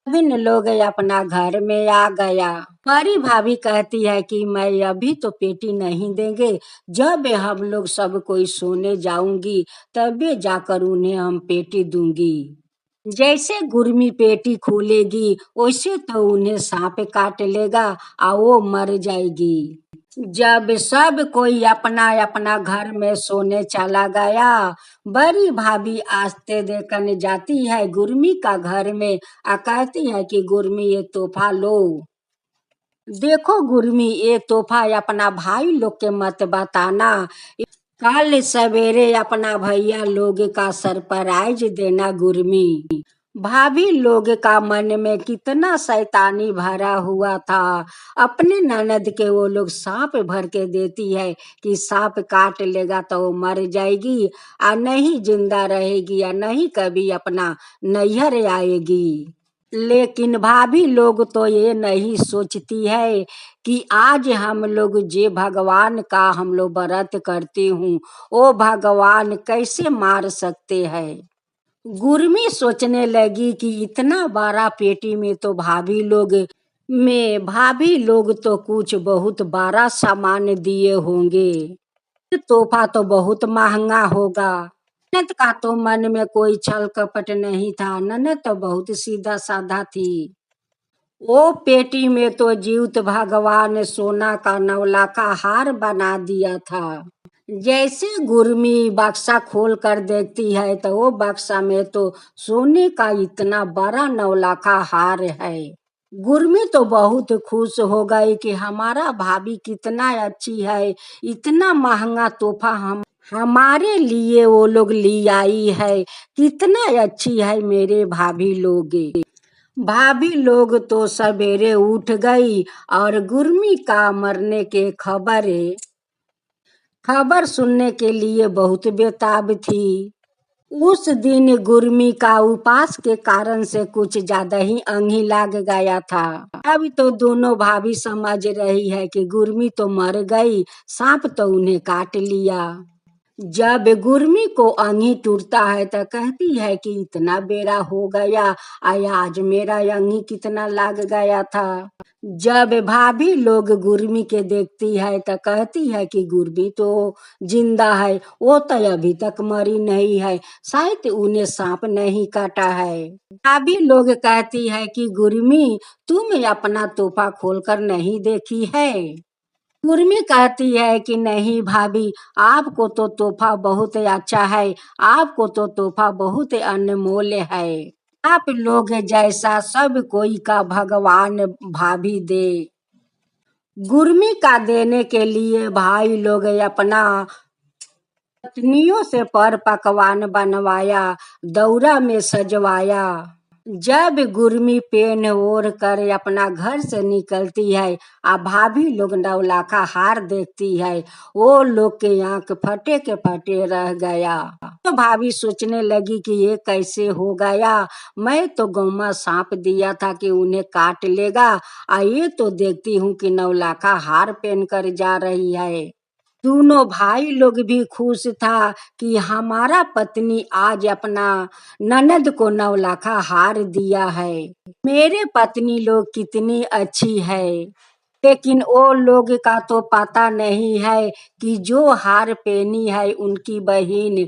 विन लोग अपना घर में आ गया। बड़ी भाभी कहती है कि मैं अभी तो पेटी नहीं देंगे, जब हम लोग सब कोई सोने जाऊंगी तभी जाकर उन्हें हम पेटी दूंगी। जैसे गुरमी पेटी खोलेगी वैसे तो उन्हें सांप काट लेगा और वो मर जाएगी। जब सब कोई अपना अपना घर में सोने चला गया, बड़ी भाभी आस्ते देखने जाती है गुरमी का घर में और कहती है कि गुरमी ये तोहफा लो। देखो गुरमी, ये तोहफा अपना भाई लोग के मत बताना, कल सवेरे अपना भैया लोग का सरप्राइज देना गुरमी। भाभी लोग का मन में कितना शैतानी भरा हुआ था। अपने ननद के वो लोग सांप भर के देती है कि सांप काट लेगा तो वो मर जाएगी और नहीं जिंदा रहेगी या नहीं कभी अपना नैहर आएगी। लेकिन भाभी लोग तो ये नहीं सोचती है कि आज हम लोग जे भगवान का हम लोग व्रत करते हूँ, वो भगवान कैसे मार सकते हैं। गुरमी सोचने लगी कि इतना बड़ा पेटी में तो भाभी लोग तो कुछ बहुत बड़ा सामान दिए होंगे, तोहफा तो बहुत महंगा होगा। ननद का तो मन में कोई छल कपट नहीं था, ननद तो बहुत सीधा साधा थी। वो पेटी में तो जीवित भगवान सोना का नौलाखा हार बना दिया था। जैसे गुरमी बक्सा खोल कर देखती है तो वो बक्सा में तो सोने का इतना बड़ा नौलाखा हार है। गुरमी तो बहुत खुश हो गई कि हमारा भाभी कितना अच्छी है, इतना महंगा तोहफा हमारे लिए वो लोग ली आई है, कितना अच्छी है मेरे भाभी लोग। भाभी लोग तो सवेरे उठ गई और गुरमी का मरने के खबर सुनने के लिए बहुत बेताब थी। उस दिन गुरमी का उपास के कारण से कुछ ज्यादा ही अंगी लग गया था। अब तो दोनों भाभी समझ रही है कि गुरमी तो मर गई, सांप तो उन्हें काट लिया। जब गुरमी को अंगी टूटता है तो कहती है कि इतना बेरा हो गया, आज मेरा अंगी कितना लग गया था। जब भाभी लोग गुरमी के देखती है तो कहती है कि गुरमी तो जिंदा है, वो तो अभी तक मरी नहीं है, शायद उन्हें सांप नहीं काटा है। भाभी लोग कहती है कि गुरमी तुम अपना तोहफा खोलकर नहीं देखी है। उर्मी कहती है कि नहीं भाभी, आपको तो तोहफा बहुत अच्छा है, आपको तो तोहफा बहुत अनमोल है। आप लोग जैसा सब कोई का भगवान भाभी दे। गुरमी का देने के लिए भाई लोग अपना पत्नियों से पर पकवान बनवाया, दौरा में सजवाया। जब गुरमी पेन ओढ़ कर अपना घर से निकलती है, भाभी लोग नौलाखा हार देखती है, वो लोग के आंख फटे के फटे रह गया। तो भाभी सोचने लगी कि ये कैसे हो गया, मैं तो गौमा सांप दिया था कि उन्हें काट लेगा, ये तो देखती हूँ कि नौलाखा हार पहन कर जा रही है। दोनों भाई लोग भी खुश था कि हमारा पत्नी आज अपना ननद को नौलाखा हार दिया है। मेरे पत्नी लोग कितनी अच्छी है। लेकिन वो लोग का तो पता नहीं है कि जो हार पहनी है उनकी बहन,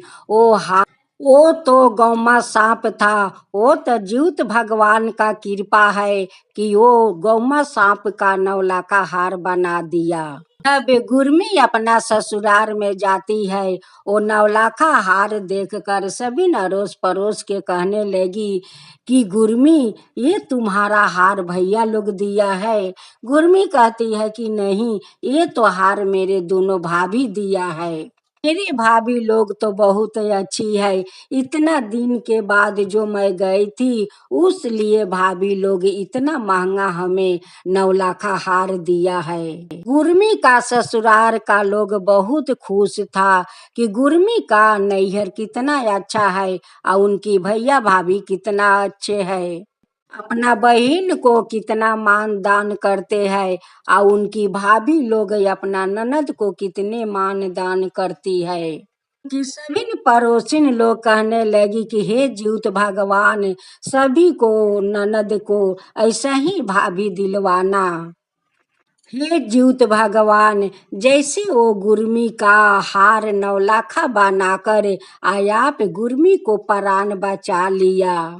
वो तो गौमा सांप था। वो तो जीवित भगवान का कृपा है कि वो गौमा सांप का नौलाखा हार बना दिया। जब गुरमी अपना ससुराल में जाती है, वो नौलाखा हार देखकर सभी अड़ोस पड़ोस के कहने लगी कि गुरमी ये तुम्हारा हार भैया लोग दिया है। गुरमी कहती है कि नहीं, ये तो हार मेरे दोनों भाभी दिया है। मेरी भाभी लोग तो बहुत अच्छी है। इतना दिन के बाद जो मैं गई थी, उस लिए भाभी लोग इतना महंगा हमें नौलाखा हार दिया है। गुरमी का ससुराल का लोग बहुत खुश था कि गुरमी का नैहर कितना अच्छा है और उनकी भैया भाभी कितना अच्छे है। अपना बहन को कितना मान दान करते हैं और उनकी भाभी लोग अपना ननद को कितने मान दान करती है। कि सभी पड़ोसिन लोग कहने लगी कि हे जीवित भगवान, सभी को ननद को ऐसा ही भाभी दिलवाना। हे जीवित भगवान, जैसे वो गुरमी का हार नौलाखा बनाकर आप गुरमी को प्राण बचा लिया,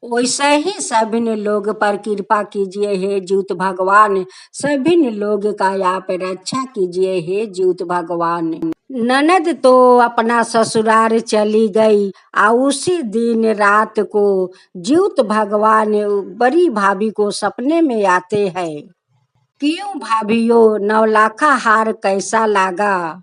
वैसे ही सभी लोग पर कृपा कीजिए हे जीवित भगवान। सभी लोग का आप रक्षा कीजिए हे जीवित भगवान। ननद तो अपना ससुराल चली गई और उसी दिन रात को जीवित भगवान बड़ी भाभी को सपने में आते हैं। क्यों भाभियों, नौलाखा हार कैसा लगा?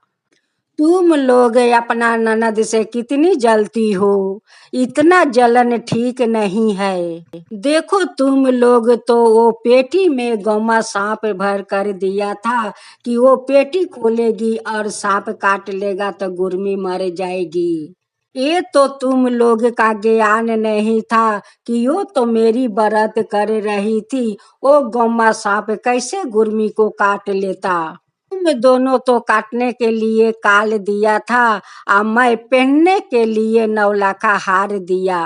तुम लोग अपना ननद से कितनी जलती हो? इतना जलन ठीक नहीं है। देखो तुम लोग तो वो पेटी में गौमा सांप भर कर दिया था कि वो पेटी खोलेगी और सांप काट लेगा तो गुरमी मर जाएगी। ये तो तुम लोग का ज्ञान नहीं था कि वो तो मेरी व्रत कर रही थी, वो गौमा सांप कैसे गुरमी को काट लेता। तुम दोनों तो काटने के लिए काल दिया था और मैं पहनने के लिए नौलाखा हार दिया।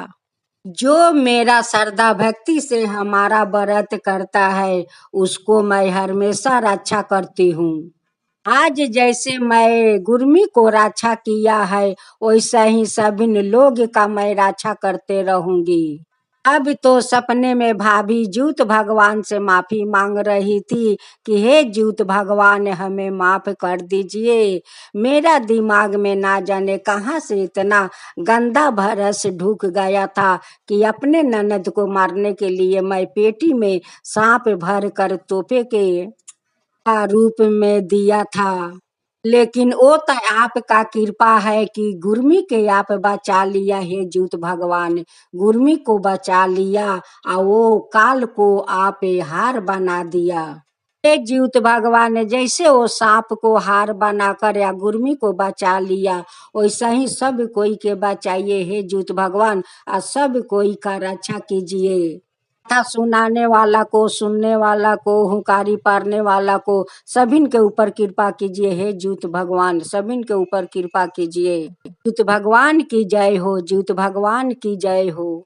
जो मेरा श्रद्धा भक्ति से हमारा व्रत करता है, उसको मैं हमेशा रक्षा करती हूँ। आज जैसे मैं गुरमी को रक्षा किया है, वैसा ही सभी लोग का मैं रक्षा करते रहूंगी। अब तो सपने में भाभी जीवित भगवान से माफी मांग रही थी कि हे जीवित भगवान, हमें माफ कर दीजिए। मेरा दिमाग में ना जाने कहाँ से इतना गंदा भरस ढुक गया था कि अपने ननद को मारने के लिए मैं पेटी में सांप भर कर तोहफे के रूप में दिया था। लेकिन वो तो आपका कृपा है कि गुरमी के आप बचा लिया हे जीवित भगवान। गुरमी को बचा लिया और वो काल को आप हार बना दिया। हे जीवित भगवान, जैसे वो सांप को हार बनाकर या गुरमी को बचा लिया, वैसा ही सब कोई के बचाइए हे जीवित भगवान और सब कोई का रक्षा कीजिए। कथा सुनाने वाला को, सुनने वाला को, हुंकारी पारने वाला को, सभी के ऊपर कृपा कीजिए हे ज्योत भगवान, सभी के ऊपर कृपा कीजिए। ज्योत भगवान की जय हो, ज्योत भगवान की जय हो।